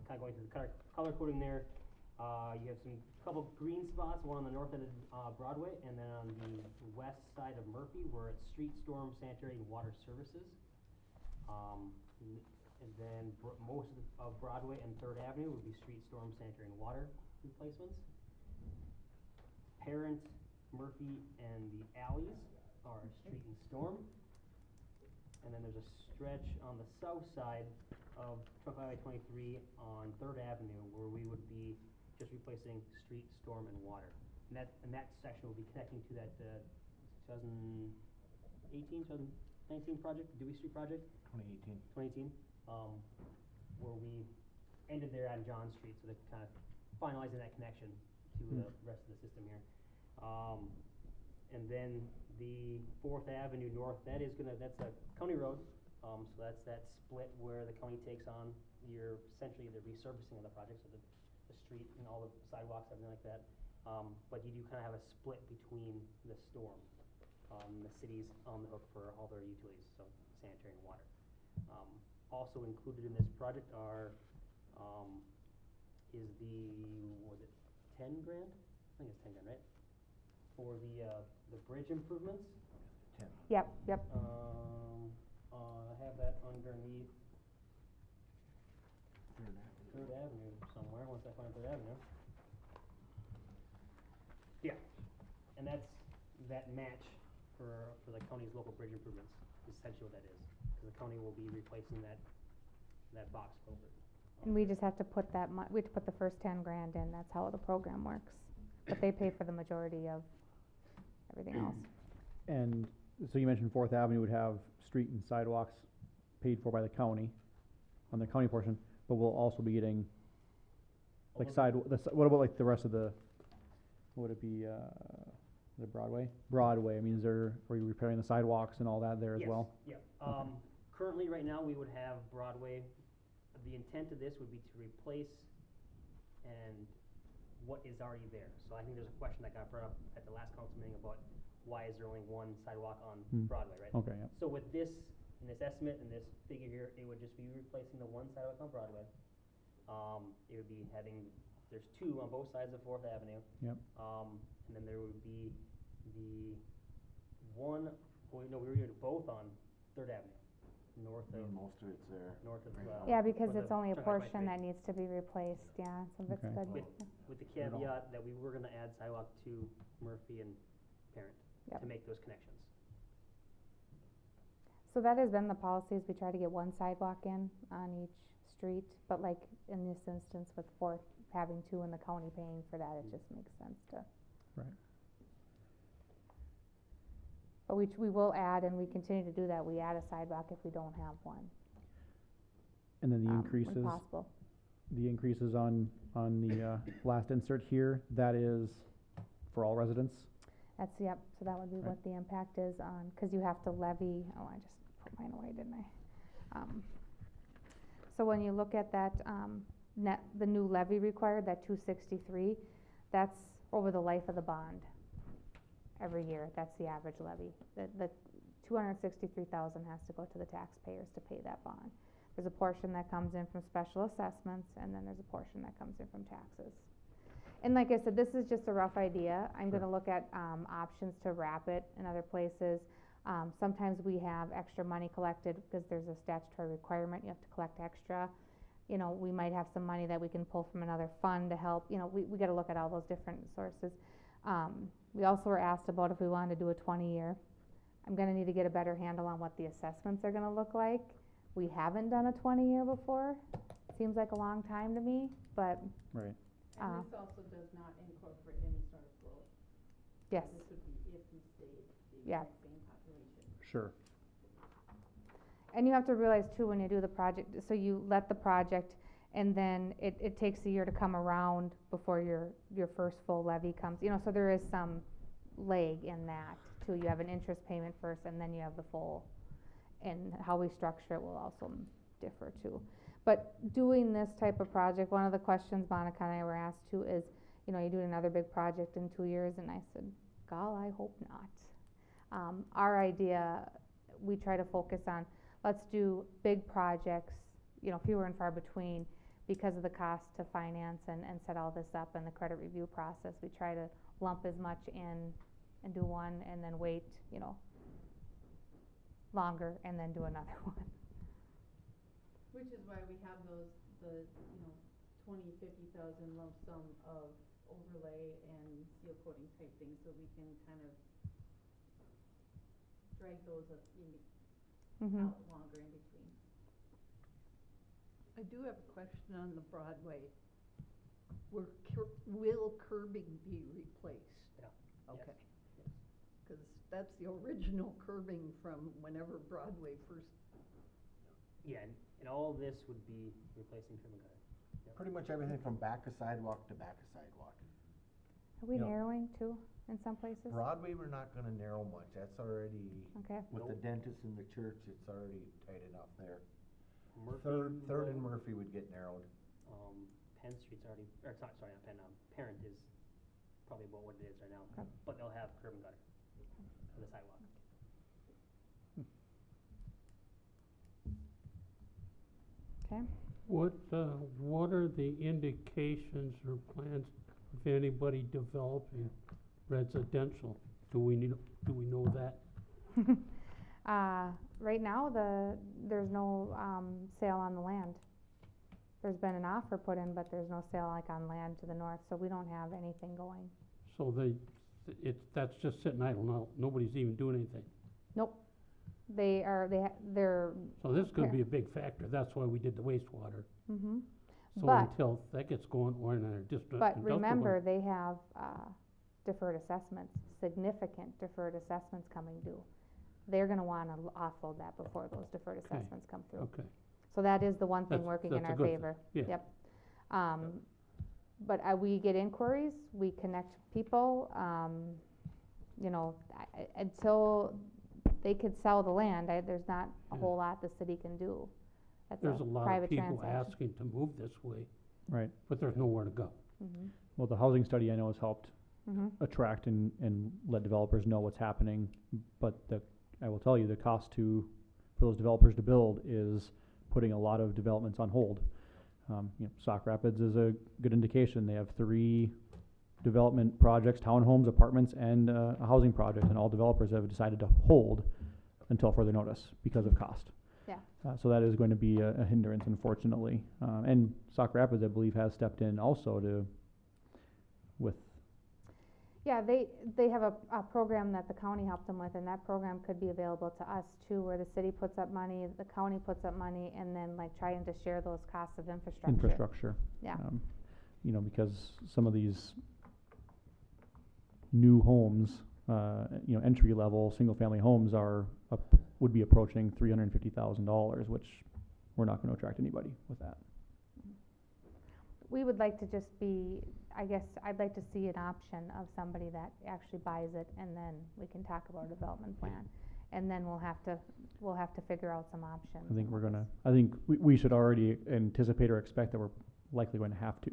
Kind of going through the color coding there. You have some couple green spots, one on the north end of Broadway, and then on the west side of Murphy, where it's street, storm, sanitary, and water services. And then most of Broadway and 3rd Avenue would be street, storm, sanitary, and water replacements. Parent, Murphy, and the alleys are street and storm. And then there's a stretch on the south side of Trunk Highway 23 on 3rd Avenue where we would be just replacing street, storm, and water. And that section will be connecting to that 2018, 2019 project, Dewey Street project? 2018. Where we ended there on John Street, so they're kind of finalizing that connection to the rest of the system here. And then the 4th Avenue North, that's a county road, so that's that split where the county takes on essentially the resurfacing of the project, so the street and all the sidewalks, everything like that. But you do kind of have a split between the storm. The city's on the hook for all their utilities, so sanitary and water. Also included in this project is was it 10 grand? I think it's 10 grand, right? For the bridge improvements. 10. Yep. I have that underneath 3rd Avenue somewhere, once I find 3rd Avenue. Yeah, and that's that match for the county's local bridge improvements, is essentially what that is. Because the county will be replacing that box culvert. And we just have to put we have to put the first 10 grand in, that's how the program works. But they pay for the majority of everything else. And so you mentioned 4th Avenue would have street and sidewalks paid for by the county, on the county portion, but we'll also be getting, like what about like the rest of would it be, the Broadway? Broadway, I mean, are you repairing the sidewalks and all that there as well? Yes, yeah. Currently, right now, we would have Broadway. The intent of this would be to replace and what is already there. So I think there's a question that got brought up at the last council meeting about why is there only one sidewalk on Broadway, right? Okay, yeah. So with this, in this estimate, and this figure here, it would just be replacing the one sidewalk on Broadway. It would be there's two on both sides of 4th Avenue. Yep. And then there would be we were doing both on 3rd Avenue. North of most of it's there. North of Yeah, because north it's of only a Trunk Highway portion 23. that needs to be replaced, yeah, so that's Okay. good. With the caveat that we were gonna add sidewalk to Murphy and Parent Yep. to make those connections. So that has been the policy, is we try to get one sidewalk in on each street, but like in this instance with 4th, having two and the county paying for that, it just makes sense to. Right. But we will add, and we continue to do that, we add a sidewalk if we don't have one. And then the when increases, possible. the increases on the last insert here, that is for all residents? That's, yep, so that would be Right. what the impact is on, cause you have to levy, I just put mine away, didn't I? So when you look at that, the new levy required, that 263, that's over the life of the bond. Every year, that's the average levy. The 263,000 has to go to the taxpayers to pay that bond. There's a portion that comes in from special assessments, and then there's a portion that comes in from taxes. And like I said, this is just a rough idea. I'm gonna look at, options to wrap it in other places. Sometimes we have extra money collected because there's a statutory requirement, you have to collect extra. You know, we might have some money that we can pull from another fund to help, you know, we gotta look at all those different sources. We also were asked about if we wanted to do a 20-year. I'm gonna need to get a better handle on what the assessments are gonna look like. We haven't done a 20-year before. Seems like a long time to me, but. Right. And this also does not incorporate any sort of growth. Yes. This would be if we stayed the Yeah. exact same population. Sure. And you have to realize too, when you do the project, so you let the project, and then it takes a year to come around before your first full levy comes, you know, so there is some lag in that too. You have an interest payment first, and then you have the full, and how we structure it will also differ too. But doing this type of project, one of the questions Monica and I were asked too is, you know, you do another big project in 2 years, and I said, gall, I hope not. Our idea, we try to focus on, let's do big projects, you know, fewer and far between, because of the cost to finance and set all this up and the credit review process. We try to lump as much in and do one, and then wait, you know, longer, and then do another one. Which is why we have the, you know, 20, 50,000 lump sum of overlay and seal coating type things, so we can kind of drag those up out longer in between. I do have a question on the Broadway. Will curbing be replaced? Yeah. Okay. Yes. Cause that's the original curbing from whenever Broadway first. Yeah, and all this would be replacing trim and gutter. Yep. Pretty much everything from back of sidewalk to back of sidewalk. Are we You know, narrowing too, in some places? Broadway, we're not gonna narrow much, that's already, Okay. with the Nope. dentist and the church, it's already tight enough there. Murphy, Third and Murphy would get narrowed. Penn Street's already, or it's not, sorry, not Penn, Parent is probably about what it is right now, Okay. but they'll have curb and gutter on the sidewalk. Okay. What are the indications or plans of anybody developing residential? Do we know that? Right now, there's no, sale on the land. There's been an offer put in, but there's no sale like on land to the north, so we don't have anything going. So that's just sitting idle now, nobody's even doing anything. Nope. They're, So this is gonna be a big factor, that's why we did the wastewater. mhm. So But- until that gets going, or in our district. But remember, they have, deferred assessments, significant deferred assessments coming due. They're gonna wanna offload that before those deferred Okay. assessments come through. Okay, So that is the one thing That's- working in that's a our good thing, favor. yeah. Yep. But we get inquiries, we connect people, you know, until they could sell the land, there's not a Yeah. whole lot the city can do. That's there's a lot of private people transaction. asking to move this way, Right. but there's nowhere to go. Mhm. Well, the housing study I know has helped Mhm. attract and let developers know what's happening, but I will tell you, the cost for those developers to build is putting a lot of developments on hold. You know, Sauk Rapids is a good indication. They have 3 development projects, townhomes, apartments, and a housing project, and all developers have decided to hold until further notice because of cost. Yeah. So that is going to be a hindrance, unfortunately. And Sauk Rapids, I believe, has stepped in also with. Yeah, they have a program that the county helped them with, and that program could be available to us too, where the city puts up money, the county puts up money, and then like trying to share those costs of infrastructure. Yeah. You know, because some of these new homes, you know, entry-level, single-family homes would be approaching $350,000, which we're not gonna attract anybody with that. We would like to just be, I guess, I'd like to see an option of somebody that actually buys it, and then we can talk about a development plan. and then we'll have to figure out some options. I think and we're what gonna, is- I think we should already anticipate or expect that we're likely going to have to,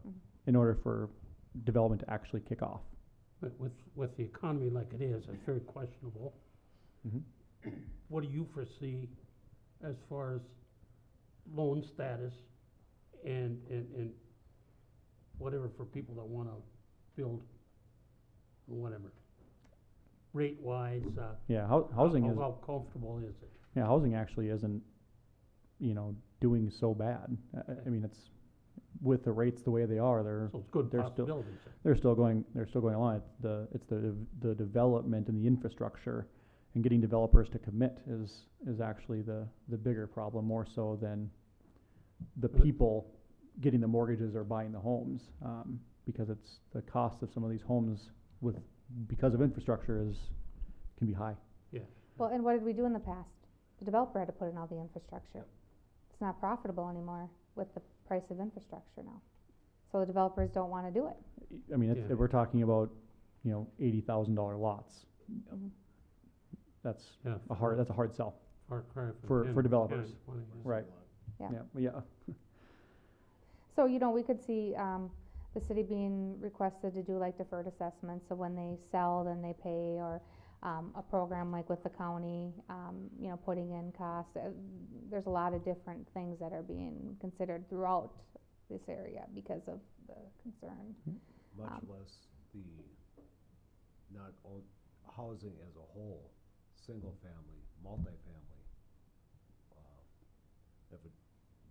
Mhm. in order for development to actually kick off. But with the economy like it is, it's very questionable. Mhm. What do you foresee as far as loan status and whatever for people that wanna build whatever? Rate-wise, Yeah, housing is, how comfortable is it? yeah, housing actually isn't, doing so bad. I mean, it's, with the rates the way they are, So it's good they're still- possibilities. they're still going along. It's the development and the infrastructure and getting developers to commit is actually the bigger problem, more so than the But- people getting the mortgages or buying the homes. Because it's the cost of some of these homes because of infrastructure can be high. Well, and what did we do in the past? The developer had to put in all the infrastructure. It's not profitable anymore with the price of infrastructure now. So the developers don't wanna do it. I mean, Yeah. we're talking about, $80,000 lots. Mhm. Yeah, That's a hard sell. Far cry from for 10, developers. 10, 20 years. Right. Yeah. Yeah. So, we could see, the city being requested to do like deferred assessments, so when they sell, then they pay, or, a program like with the county, putting in costs. There's a lot of different things that are being considered throughout this area because of the concern. Much less the, not on, housing as a whole, single family, multifamily. If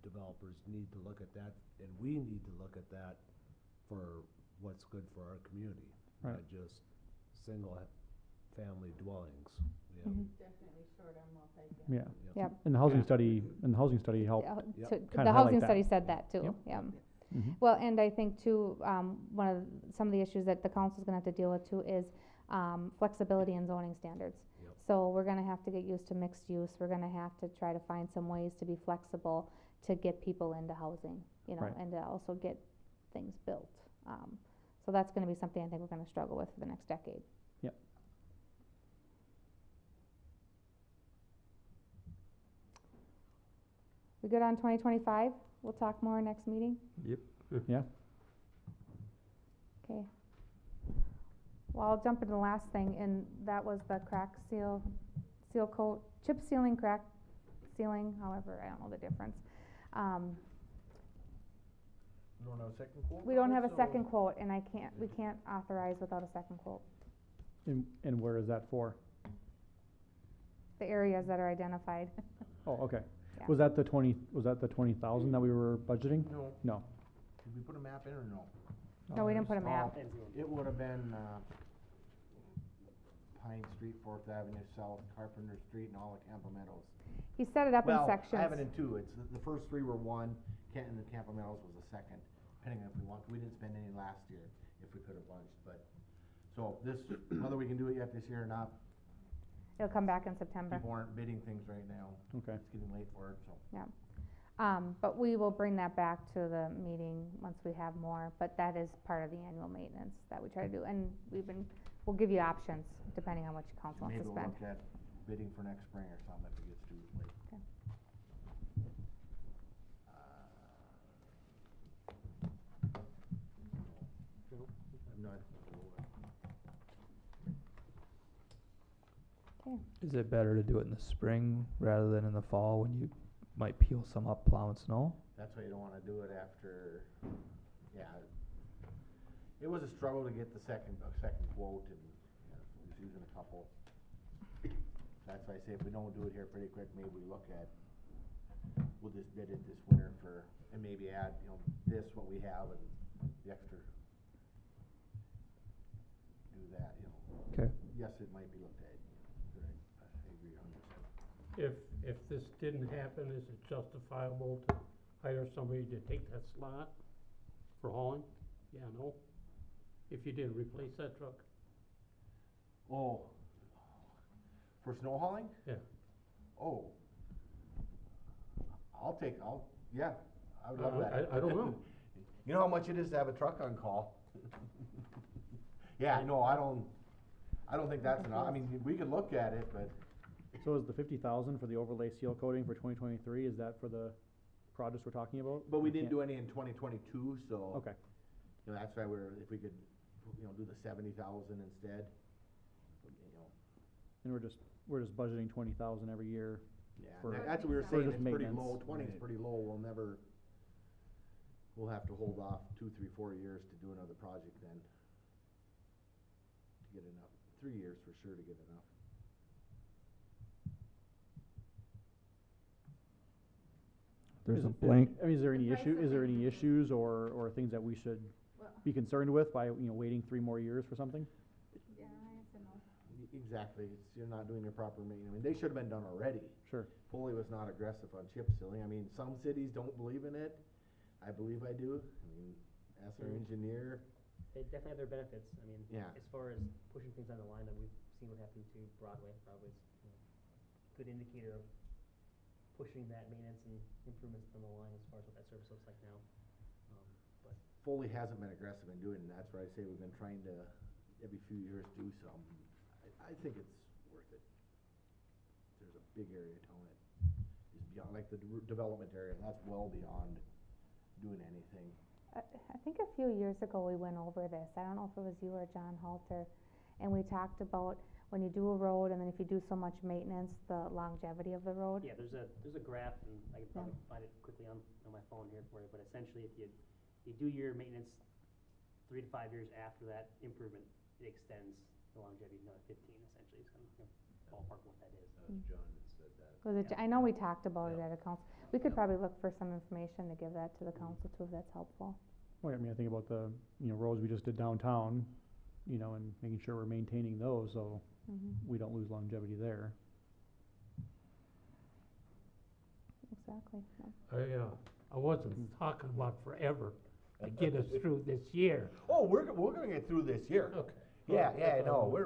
developers need to look at that, and we need to look at that for what's good for our community. Right. Not just family dwellings. Yeah. Mhm. Definitely short on multi-family. Yeah. Yep. And the housing Yeah. study helped. Yeah, Yep. to- Kinda The highlight housing that. study said that too, Yep. yeah. Mhm. Well, and I think too, some of the issues that the council's gonna have to deal with too is, flexibility in zoning standards. Yep. So we're gonna have to get used to mixed use, we're gonna have to try to find some ways to be flexible to get people into housing, Right. and to also get things built. So that's gonna be something I think we're gonna struggle with for the next decade. Yep. We good on 2025? We'll talk more next meeting? Yep. Yeah. Okay. Well, I'll jump into the last thing, and that was the crack seal coat, chip sealing, crack sealing, however, I don't know the difference. You don't have a second quote? We don't have a second quote, and we can't authorize without a second quote. And where is that for? The areas that are identified. Oh, okay. Yeah. Was that the 20,000 that we were budgeting? No. No. Did we put a map in or no? No, we didn't put a map. It would have been, Pine Street, Fourth Avenue South, Carpenter Street, and all of Campo Meadows. He set it up in Well, sections. I have it in two, the first three were one, and the Campo Meadows was the second, depending on if we want, we didn't spend any last year, if we could have bunched, but, so this, whether we can do it yet this year or not, It'll come back in September. people aren't bidding things right now. Okay. It's getting late for it, so. But we will bring that back to the meeting once we have more, but that is part of the annual maintenance that we try to do, and we'll give you options, depending on what your council wants Maybe to we'll spend. look at bidding for next spring or something if it gets too late. Okay. I'm not. Okay, Is it better to do it in the spring rather than in the fall when you might peel some up plowing snow? That's why you don't wanna do it after, yeah. It was a struggle to get the second quote, and, was using a couple. That's why I say if we don't do it here pretty quick, maybe we look at, we'll just bid it this winter for, and maybe add, this, what we have, and the extra. Do that, Okay. yes, it might be looked at, but I agree 100%. If this didn't happen, is it justifiable to hire somebody to take that slot for hauling? Yeah, no? If you did replace that truck? Oh, for snow hauling? Yeah. Oh. Yeah, I would love that. I don't know. You know how much it is to have a truck on call? Yeah, no, I don't think that's enough, I mean, we could look at it, but So is the 50,000 for the overlay seal coating for 2023, is that for the projects we're talking about? But we I didn't can't- do any in 2022, so. Okay, You know, that's why if we could, do the 70,000 instead, and we're just budgeting 20,000 every year. Yeah, For- that's what we were for saying, just it's pretty maintenance. low, 20's Right. pretty low, we'll have to hold off 2, 3, 4 years to do another project then. To get enough, 3 years for sure to get enough. There's Is a it- blank, I mean, is there any The price issue, of is there any maintenance. issues or things that we should Well, be concerned with by, waiting 3 more years for something? Yeah, yes and no. Exactly, you're not doing your proper maintenance, I mean, they should've been done already. Sure. Foley was not aggressive on chip sealing, I mean, some cities don't believe in it, I believe I do, I mean, ask our engineer. They definitely have their benefits, I mean, Yeah. as far as pushing things on the line that we've seen what happened to Broadway's, good indicator of pushing that maintenance and improvements on the line as far as what that service looks like now. But Foley hasn't been aggressive in doing it, and that's why I say we've been trying to, every few years, do some. I think it's worth it. There's a big area of town that is beyond, like the development area, that's well beyond doing anything. I think a few years ago we went over this, I don't know if it was you or John Halter, and we talked about when you do a road and then if you do so much maintenance, the longevity of the road. yeah, there's a graph, and I can probably find it quickly on my phone here for you, but essentially if you do your maintenance 3 to 5 years after that improvement, it extends the longevity another 15 essentially, is kind of ballpark what that is. John that said that. Was it, I know we talked about it at a council, we could probably look for some information to give that to the council too, if that's helpful. Well, I mean, I think about the, roads we just did downtown, and making sure we're maintaining those, so we don't lose longevity there. Exactly, yeah. I wasn't talking about forever to get us through this year. Oh, we're gonna get through this year. Okay. Yeah, Well, yeah, that's no, all.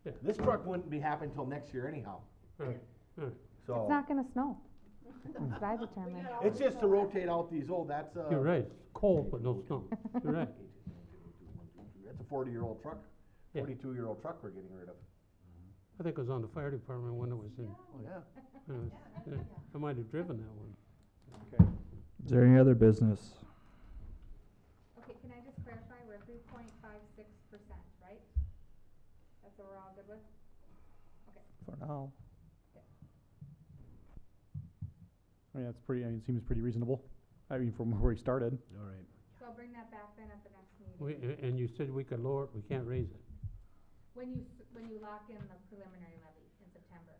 Yeah. this truck wouldn't be happening till next year anyhow, so. It's not gonna snow, that's what I determined. It's just to rotate out these old, that's You're right, it's cold but no snow. You're right. That's a 40-year-old truck, Yeah. 42-year-old truck we're getting rid of. I think it was on the fire department when it was in, Oh, yeah. yeah, I might have driven that one. is there any other business? Okay, can I just clarify, we're 3.56%, right? That's what we're all good with? For now. I mean, it seems pretty reasonable, from where we started. All right. So I'll bring that back then at the next meeting. And you said we could lower it, we can't raise it. When you lock in the preliminary levy in September,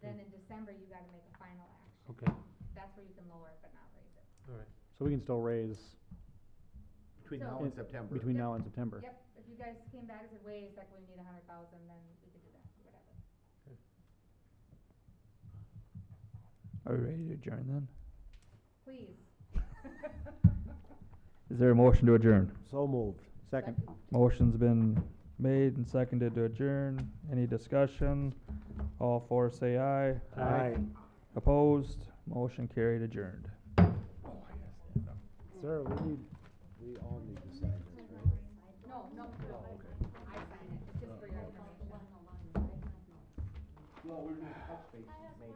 then in December you gotta make a final action. Okay, That's where you can lower it but not raise it. all right. So we can still raise Between So- now and September. between Yep. now and September. Yep, if you guys came back and said, wait, it's like we need 100,000, then we could do that, whatever. Are we ready to adjourn then? Please. Is there a motion to adjourn? So moved. Second. Motion's been made and seconded to adjourn. Any discussion? All four say aye. Aye. Opposed? Motion carried, adjourned. Sir, we all need to sign this, right? No, I sign it, it's just for your information. Well, we're gonna touch base, maybe.